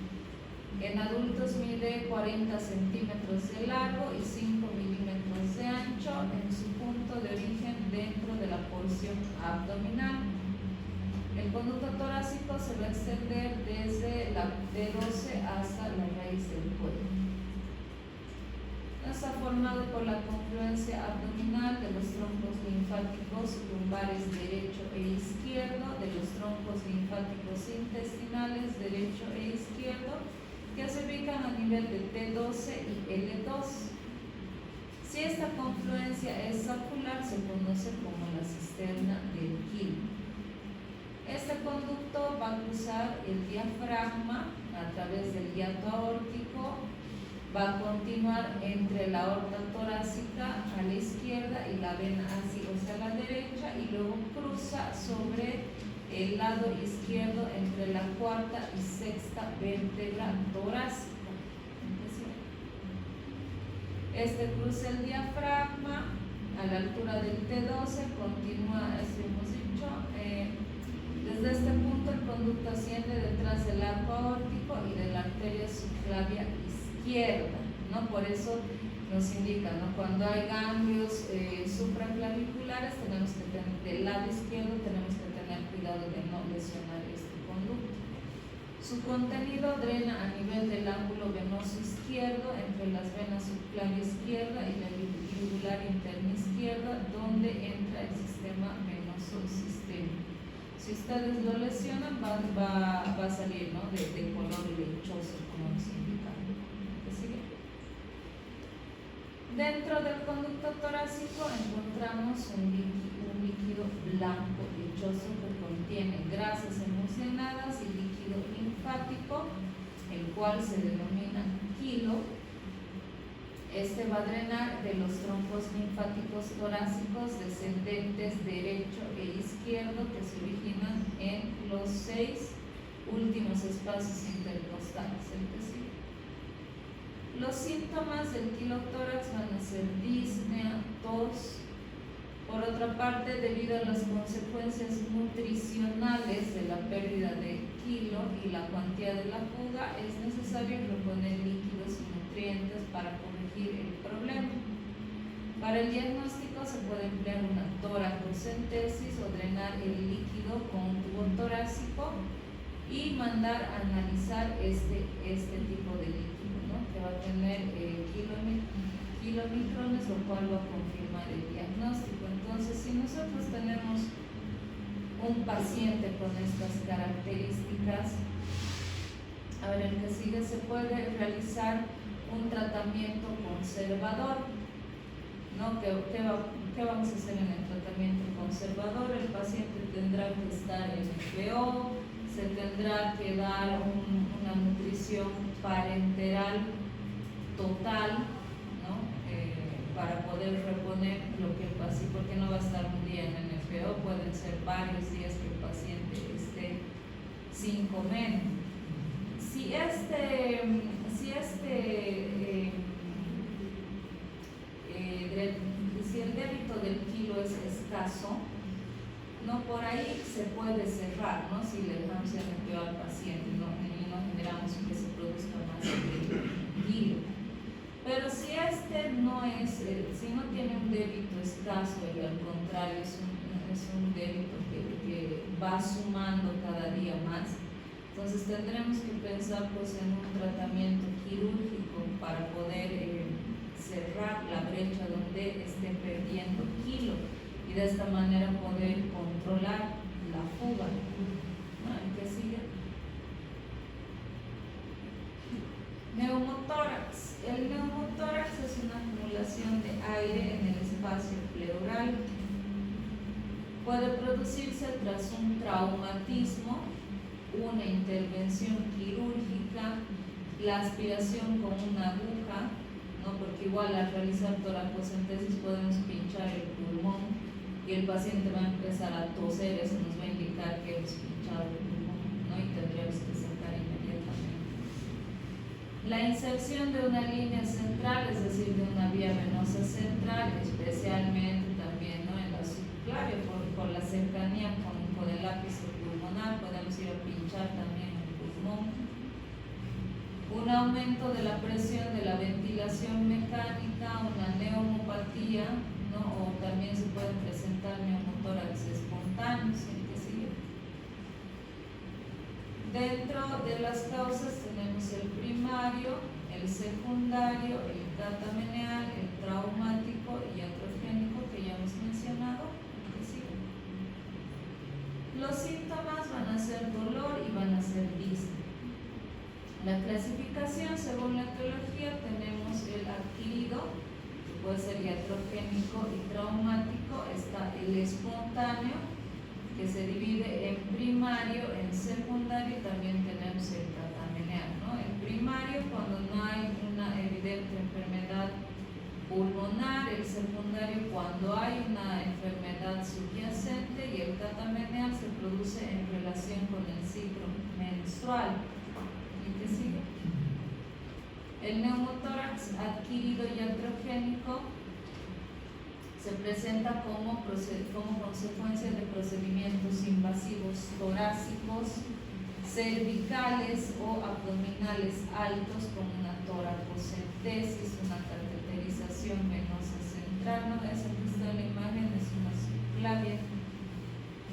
[SPEAKER 1] En adultos mide 40 centímetros de largo y 5 milímetros de ancho en su punto de origen dentro de la porción abdominal. El conducto torácico se va a extender desde la T12 hasta la raíz del cuello. Está formado por la confluencia abdominal de los troncos linfáticos lumbares derecho e izquierdo, de los troncos linfáticos intestinales derecho e izquierdo, que se ubican a nivel de T12 y L2. Si esta confluencia es ocular, se conoce como la cisterna del quilo. Esta conducto va a cruzar el diafragma a través del hiato aórtico, va a continuar entre la aorta torácica a la izquierda y la vena hacia la derecha, y luego cruza sobre el lado izquierdo entre la cuarta y sexta vértebra torácica. Este cruza el diafragma a la altura del T12, continúa, eso hemos dicho, desde este punto el conducto asciende detrás del arco aórtico y de la arteria subclavia izquierda, ¿no? Por eso nos indica, ¿no? Cuando hay ganglios supraclaviculares, tenemos que tener, del lado izquierdo tenemos que tener cuidado de no lesionar este conducto. Su contenido drena a nivel del ángulo venoso izquierdo entre las venas subclavia izquierda y la yugular interna izquierda, donde entra el sistema venoso sistémico. Si ustedes lo lesionan, va a salir, ¿no? de color lechoso, como nos indica. ¿Qué sigue? Dentro del conducto torácico encontramos un líquido blanco lechoso que contiene grasas emulsionadas y líquido linfático, el cual se denomina quilo. Este va a drenar de los troncos linfáticos torácicos descendentes derecho e izquierdo que se originan en los 6 últimos espacios intercostales. Los síntomas del quilotórax van a ser disnea, tos. Por otra parte, debido a las consecuencias nutricionales de la pérdida de kilo y la cuantía de la fuga, es necesario reponer líquidos y nutrientes para corregir el problema. Para el diagnóstico se puede emplear una toracocentesis o drenar el líquido con un tubo torácico y mandar a analizar este tipo de líquido, ¿no? Que va a tener kilomicrones, lo cual va a confirmar el diagnóstico. Entonces, si nosotros tenemos un paciente con estas características, a ver, el que sigue, se puede realizar un tratamiento conservador, ¿no? ¿Qué vamos a hacer en el tratamiento conservador? El paciente tendrá que estar en FO, se tendrá que dar una nutrición parenteral total, ¿no? Para poder reponer lo que el paciente, porque no va a estar un día en NFO, pueden ser varios días que el paciente esté sin comer. Si el débito del kilo es escaso, no, por ahí se puede cerrar, ¿no? Si le dejamos el NFO al paciente, ¿no? Y no generamos que se produzca más kilo. Pero si si no tiene un débito escaso y al contrario es un débito que va sumando cada día más, entonces tendremos que pensar pues en un tratamiento quirúrgico para poder cerrar la brecha donde esté perdiendo kilo y de esta manera poder controlar la fuga. ¿Qué sigue? Neumotórax. El neumotórax es una acumulación de aire en el espacio pleural. Puede producirse tras un traumatismo, una intervención quirúrgica, la aspiración con una aguja, ¿no? Porque igual al realizar toracocentesis podemos pinchar el pulmón y el paciente va a empezar a toser, eso nos va a indicar que hemos pinchado el pulmón, ¿no? Y tendríamos que sacar inmediatamente. La inserción de una línea central, es decir, de una vía venosa central, especialmente también, ¿no? En la subclavia, por la cercanía con el ápice pulmonar, podemos ir a pinchar también el pulmón. Un aumento de la presión de la ventilación mecánica, una neumopatía, ¿no? O también se pueden presentar neumotórax espontáneos. ¿Qué sigue? Dentro de las causas tenemos el primario, el secundario, el catameneal, el traumático y atrogénico que ya hemos mencionado. ¿Qué sigue? Los síntomas van a ser dolor y van a ser disnea. La clasificación según la etiología tenemos el adquirido, que puede ser iatrogénico y traumático, está el espontáneo, que se divide en primario, en secundario y también tenemos el catameneal, ¿no? En primario, cuando no hay una evidente enfermedad pulmonar, el secundario cuando hay una enfermedad subyacente y el catameneal se produce en relación con el ciclo menstrual. ¿Y qué sigue? El neumotórax adquirido y iatrogénico se presenta como consecuencia de procedimientos invasivos torácicos, cervicales o abdominales altos con una toracocentesis, una cateterización venosa central, ¿no? Esa que está en la imagen es una subclavia,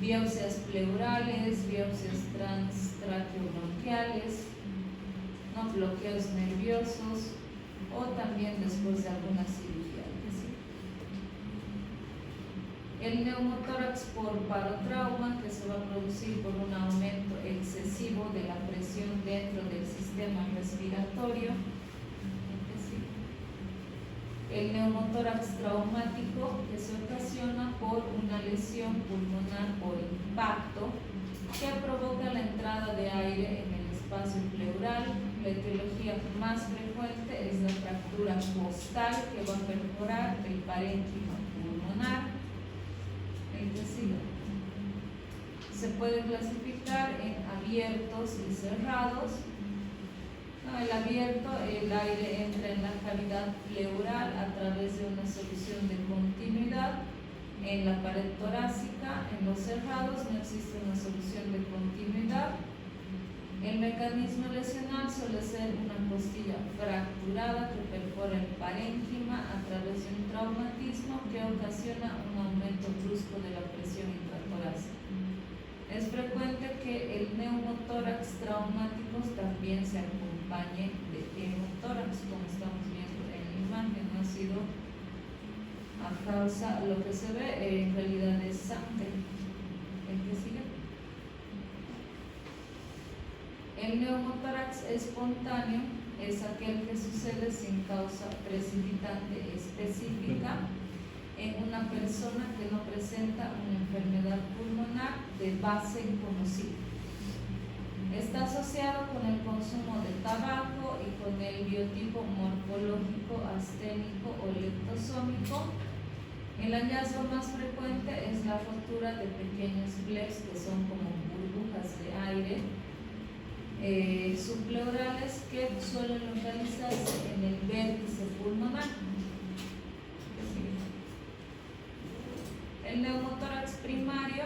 [SPEAKER 1] biopsias pleurales, biopsias transtraqueobronquiales, ¿no? Bloqueos nerviosos o también después de alguna cirugía. El neumotórax por parotrauma, que se va a producir por un aumento excesivo de la presión dentro del sistema respiratorio. El neumotórax traumático, que se ocasiona por una lesión pulmonar por impacto que provoca la entrada de aire en el espacio pleural. La etiología más frecuente es la fractura costal, que va a perforar el parénquima pulmonar. Se puede clasificar en abiertos y cerrados. El abierto, el aire entra en la cavidad pleural a través de una solución de continuidad en la pared torácica. En los cerrados no existe una solución de continuidad. El mecanismo lesional suele ser una costilla fracturada que perfora el parénquima a través de un traumatismo que ocasiona un aumento brusco de la presión intratorácica. Es frecuente que el neumotórax traumático también se acompañe de hemotórax, como estamos viendo en la imagen. No ha sido a causa, lo que se ve en realidad es sangre. ¿El que sigue? El neumotórax espontáneo es aquel que sucede sin causa precipitante específica en una persona que no presenta una enfermedad pulmonar de base conocida. Está asociado con el consumo de tabaco y con el biotipo morfológico asténico o leptosómico. El hallazgo más frecuente es la rotura de pequeños plebs que son como burbujas de aire subpleurales que suelen localizarse en el vértice pulmonar. El neumotórax primario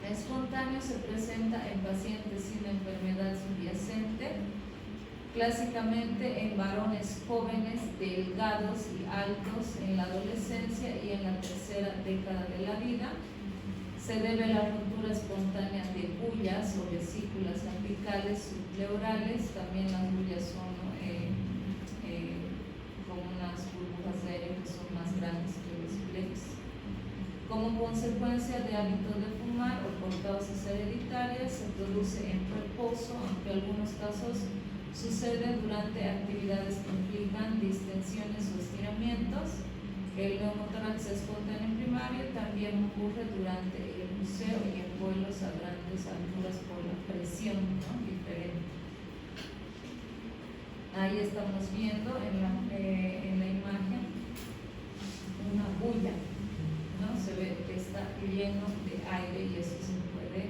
[SPEAKER 1] espontáneo se presenta en pacientes sin enfermedad subyacente, clásicamente en varones jóvenes, delgados y altos en la adolescencia y en la tercera década de la vida. Se debe a la rotura espontánea de bullas o vesículas apicales subpleurales. También las bullas son como unas burbujas de aire que son más grandes que los plebs. Como consecuencia de hábito de fumar o por causas hereditarias, se produce en reposo, aunque en algunos casos sucede durante actividades que implican distensiones o estiramientos. El neumotórax espontáneo primario también ocurre durante el buceo y en vuelos a grandes alturas por la presión, ¿no? Diferente. Ahí estamos viendo en la imagen una bulla, ¿no? Se ve que está lleno de aire y eso se puede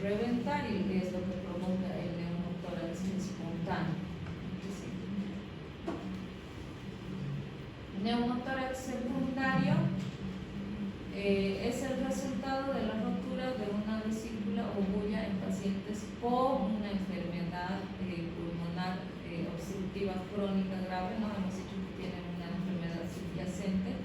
[SPEAKER 1] reventar y es lo que provoca el neumotórax espontáneo. Neumotórax secundario es el resultado de la rotura de una vesícula o bulla en pacientes con una enfermedad pulmonar obstructiva crónica grave. No hemos dicho que tienen una enfermedad subyacente.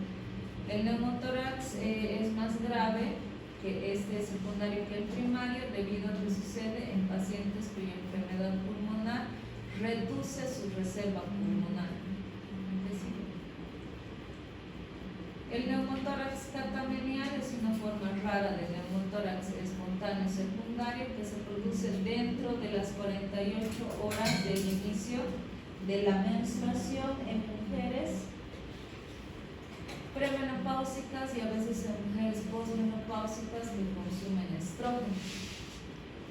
[SPEAKER 1] El neumotórax es más grave que este secundario que el primario debido a que sucede en pacientes cuya enfermedad pulmonar reduce su reserva pulmonar. El neumotórax catamenial es una forma rara de neumotórax espontáneo secundario que se produce dentro de las 48 horas del inicio de la menstruación en mujeres premenopáusicas y a veces en mujeres posmenopáusicas que consumen estrógeno.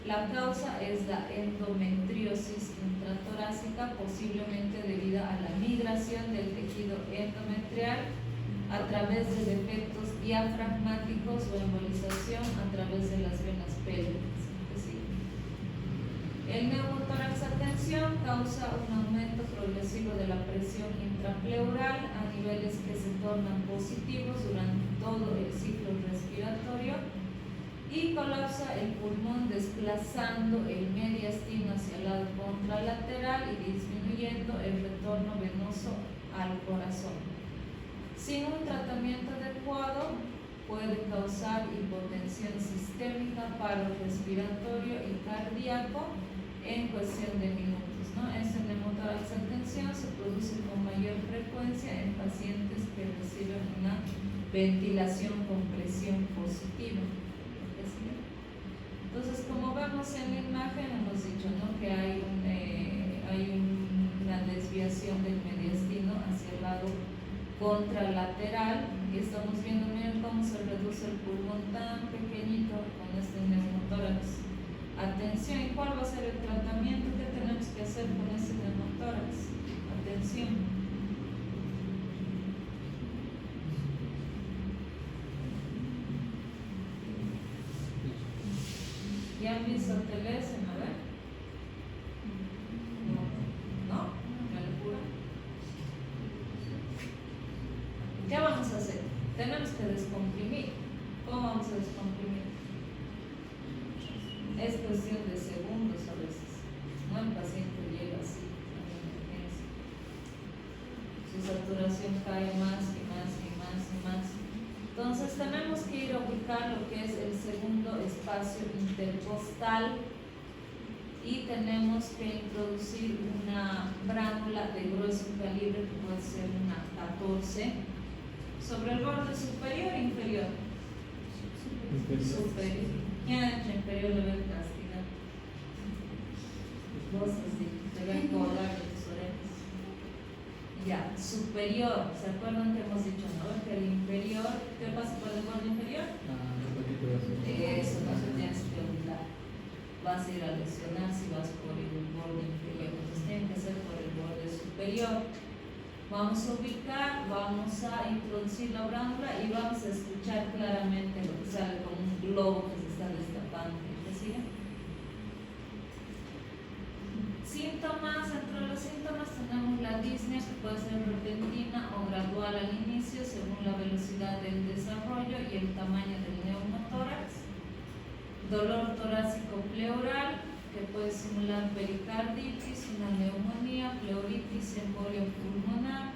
[SPEAKER 1] La causa es la endometriosis intratorácica, posiblemente debida a la migración del tejido endometrial a través de defectos diafragmáticos o embolización a través de las venas pélvicas. El neumotórax a tensión causa un aumento progresivo de la presión intrapleural a niveles que se tornan positivos durante todo el ciclo respiratorio y colapsa el pulmón desplazando el mediastino hacia el lado contralateral y disminuyendo el retorno venoso al corazón. Sin un tratamiento adecuado puede causar hipotensión sistémica, paro respiratorio y cardíaco en cuestión de minutos, ¿no? Este neumotórax a tensión se produce con mayor frecuencia en pacientes que reciben una ventilación con presión positiva. Entonces, como vemos en la imagen, hemos dicho, ¿no?, que hay una desviación del mediastino hacia el lado contralateral y estamos viendo, miren cómo se reduce el pulmón tan pequeñito con este neumotórax. Atención, ¿y cuál va a ser el tratamiento? ¿Qué tenemos que hacer con este neumotórax? Atención. ¿Ya han visto Telesen? A ver. ¿No? ¿Me locura? ¿Qué vamos a hacer? Tenemos que descomprimir. ¿Cómo vamos a descomprimir? Es cuestión de segundos a veces, ¿no? El paciente llega así a la emergencia. Su saturación cae más y más y más y más. Entonces tenemos que ir a ubicar lo que es el segundo espacio intercostal y tenemos que introducir una bránula de grueso calibre que puede ser una 14 sobre el borde superior e inferior. Superior. Ya entre inferior le ven castigar. Cosas así, te ven colgar de tus orejas. Ya, superior. ¿Se acuerdan que hemos dicho, no? Que el inferior, ¿qué pasa por el borde inferior? Eso no se tienes que olvidar. Vas a ir a lesionar si vas por el borde inferior. Entonces tiene que ser por el borde superior. Vamos a ubicar, vamos a introducir la bránula y vamos a escuchar claramente lo que sale como un globo que se está destapando. ¿Me siguen? Síntomas, entre los síntomas tenemos la disnea, que puede ser repentina o gradual al inicio según la velocidad del desarrollo y el tamaño del neumotórax. Dolor torácico pleural, que puede simular pericarditis, una neumonía, pleuritis, embolio pulmonar,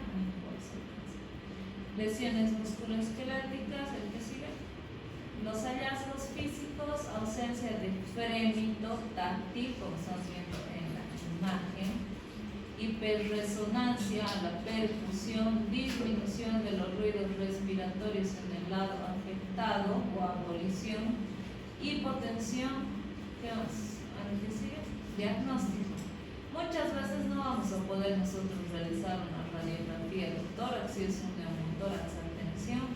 [SPEAKER 1] lesiones musculoesqueléticas, el que sigue. Los hallazgos físicos, ausencia de frémito táctil, como estamos viendo en la imagen, hiperresonancia a la percusión, disminución de los ruidos respiratorios en el lado afectado o abolición, hipotensión, ¿qué más? ¿Qué sigue? Diagnóstico. Muchas veces no vamos a poder nosotros realizar una radiografía del tórax si es un neumotórax a tensión.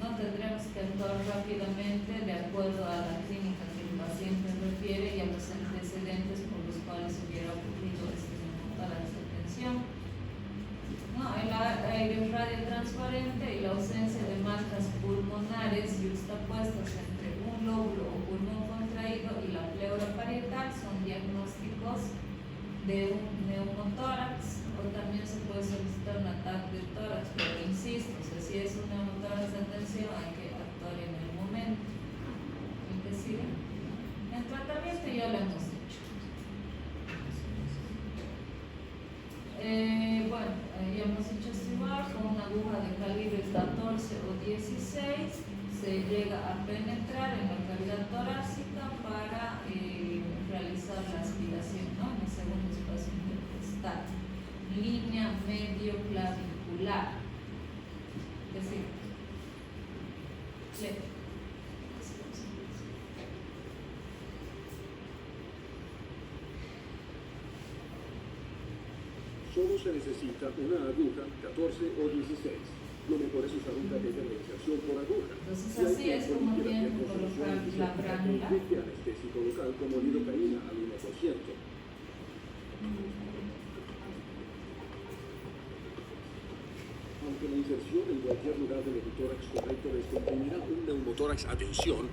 [SPEAKER 1] No tendremos que actuar rápidamente de acuerdo a la clínica que el paciente refiere y a los antecedentes por los cuales hubiera ocurrido este neumotórax a tensión. No, el aire radiotransparente y la ausencia de marcas pulmonares yuxtapuestas entre un lóbulo o pulmón contraído y la pleura parietal son diagnósticos de un neumotórax, o también se puede solicitar un ataque de tórax, pero insisto, o sea, si es un neumotórax de tensión hay que actuar en el momento. ¿Y qué sigue? El tratamiento ya lo hemos dicho. Bueno, ya hemos dicho estimular con una aguja de calibre 14 o 16 se llega a penetrar en la cavidad torácica para realizar la aspiración, ¿no? En el segundo espacio intercostal. Línea medio clavicular. ¿Qué sigue?
[SPEAKER 4] Solo se necesita una aguja 14 o 16. Lo mejor es usar un estrategia de inserción por aguja.
[SPEAKER 1] Entonces
[SPEAKER 4] Si hay
[SPEAKER 1] así es
[SPEAKER 4] tiempo,
[SPEAKER 1] como
[SPEAKER 4] inicia
[SPEAKER 1] tienen que
[SPEAKER 4] tiempo
[SPEAKER 1] colocar
[SPEAKER 4] solución
[SPEAKER 1] la
[SPEAKER 4] antiséptica
[SPEAKER 1] bránula.
[SPEAKER 4] con efecto anestésico local como lidocaína al 1%. Aunque la inserción en cualquier lugar del epítórax correcto descomprimirá un neumotórax a tensión,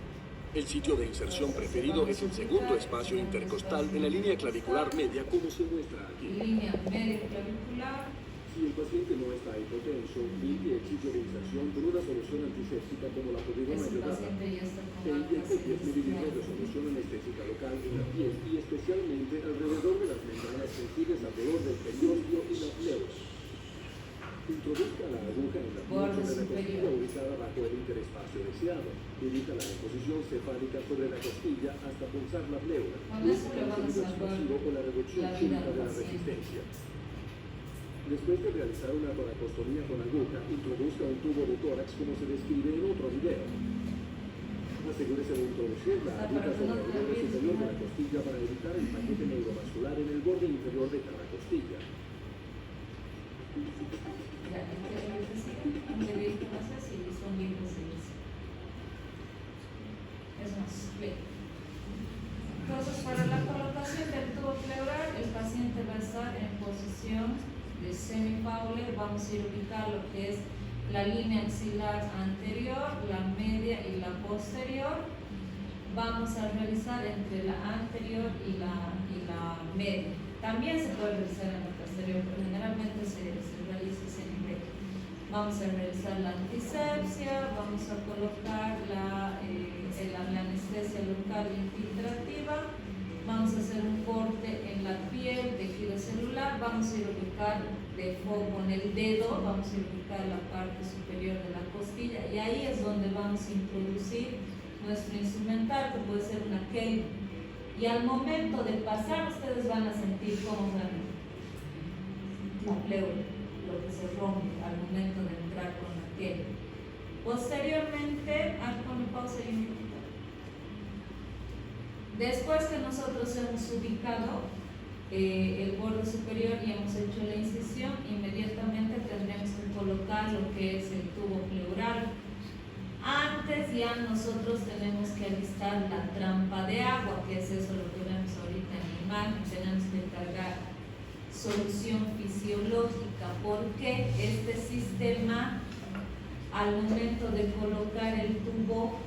[SPEAKER 4] el sitio de inserción preferido es el segundo espacio intercostal en la línea clavicular media, como se muestra aquí.
[SPEAKER 1] Línea media clavicular.
[SPEAKER 4] Si el paciente no está hipotenso, limpie el sitio de inserción con una solución antiséptica como la povidona
[SPEAKER 1] Ese
[SPEAKER 4] ayudada.
[SPEAKER 1] paciente ya está con
[SPEAKER 4] E
[SPEAKER 1] altas
[SPEAKER 4] inyecte 10 mililitros de solución anestésica local en la piel y especialmente alrededor de las membranas sensibles al dolor del periósteo y la pleura. Introduzca la aguja en la
[SPEAKER 1] Borde
[SPEAKER 4] piel sobre la
[SPEAKER 1] superior.
[SPEAKER 4] costilla ubicada bajo el interespacio deseado. Evita la deposición cefálica sobre la costilla hasta punzar la pleura.
[SPEAKER 1] Con eso le van a salvar
[SPEAKER 4] con la reducción
[SPEAKER 1] la vida
[SPEAKER 4] química
[SPEAKER 1] al
[SPEAKER 4] de la
[SPEAKER 1] paciente.
[SPEAKER 4] resistencia. Después de realizar una toracostomía con aguja, introduzca un tubo de tórax como se describe en otro video. Asegúrese de introducir la aguja sobre el borde superior de la costilla para evitar el paquete neurovascular en el borde inferior de cada costilla.
[SPEAKER 1] Ya, aunque bien que no sé si son bien posibles. Es más, bien. Entonces, para la colocación del tubo pleural, el paciente va a estar en posición de semi-Fowler. Vamos a ir a ubicar lo que es la línea axilar anterior, la media y la posterior. Vamos a realizar entre la anterior y la media. También se puede realizar en la posterior, pero generalmente se realiza siempre. Vamos a realizar la antisepsia, vamos a colocar la anestesia local infiltrativa, vamos a hacer un corte en la piel, tejido celular, vamos a ir a ubicar con el dedo, vamos a ir a ubicar la parte superior de la costilla y ahí es donde vamos a introducir nuestro instrumental, que puede ser una key. Y al momento de pasar, ustedes van a sentir cómo van la pleura, lo que se rompe al momento de entrar con la key. Posteriormente, con pausa y un poquito. Después que nosotros hemos ubicado el borde superior y hemos hecho la incisión, inmediatamente tendremos que colocar lo que es el tubo pleural. Antes ya nosotros tenemos que alistar la trampa de agua, que es eso lo que vemos ahorita en la imagen. Tenemos que cargar solución fisiológica, porque este sistema, al momento de colocar el tubo,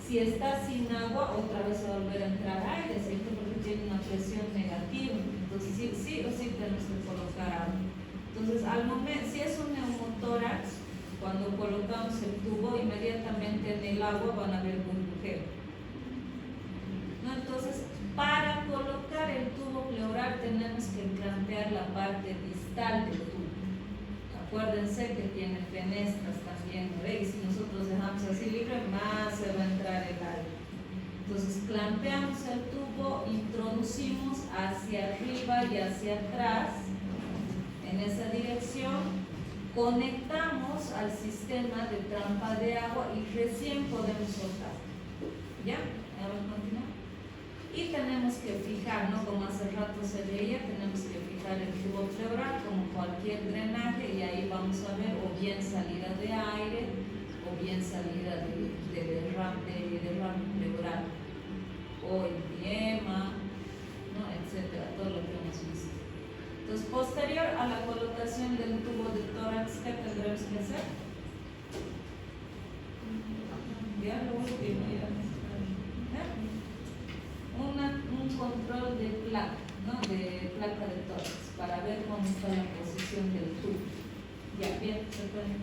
[SPEAKER 1] si está sin agua, otra vez va a volver a entrar aire, ¿cierto? Porque tiene una presión negativa. Entonces, sí o sí tenemos que colocar agua. Entonces, al momento, si es un neumotórax, cuando colocamos el tubo, inmediatamente en el agua van a haber burbujeo. ¿No? Entonces, para colocar el tubo pleural tenemos que plantear la parte distal del tubo. Acuérdense que tiene fenestras también, ¿no? Y si nosotros dejamos así libre, más se va a entrar el aire. Entonces, clampeamos el tubo, introducimos hacia arriba y hacia atrás, en esa dirección. Conectamos al sistema de trampa de agua y recién podemos soltar. ¿Ya? Vamos a continuar. Y tenemos que fijar, ¿no? Como hace rato se veía, tenemos que fijar el tubo pleural como cualquier drenaje y ahí vamos a ver o bien salida de aire o bien salida de derrame pleural o empiema, ¿no? Etcétera, todo lo que hemos visto. Entonces, posterior a la colocación del tubo de tórax, ¿qué tendremos que hacer? Ya lo último, ya. Un control de placa, ¿no? De placa de tórax, para ver cómo está la posición del tubo. Ya, bien, se puede.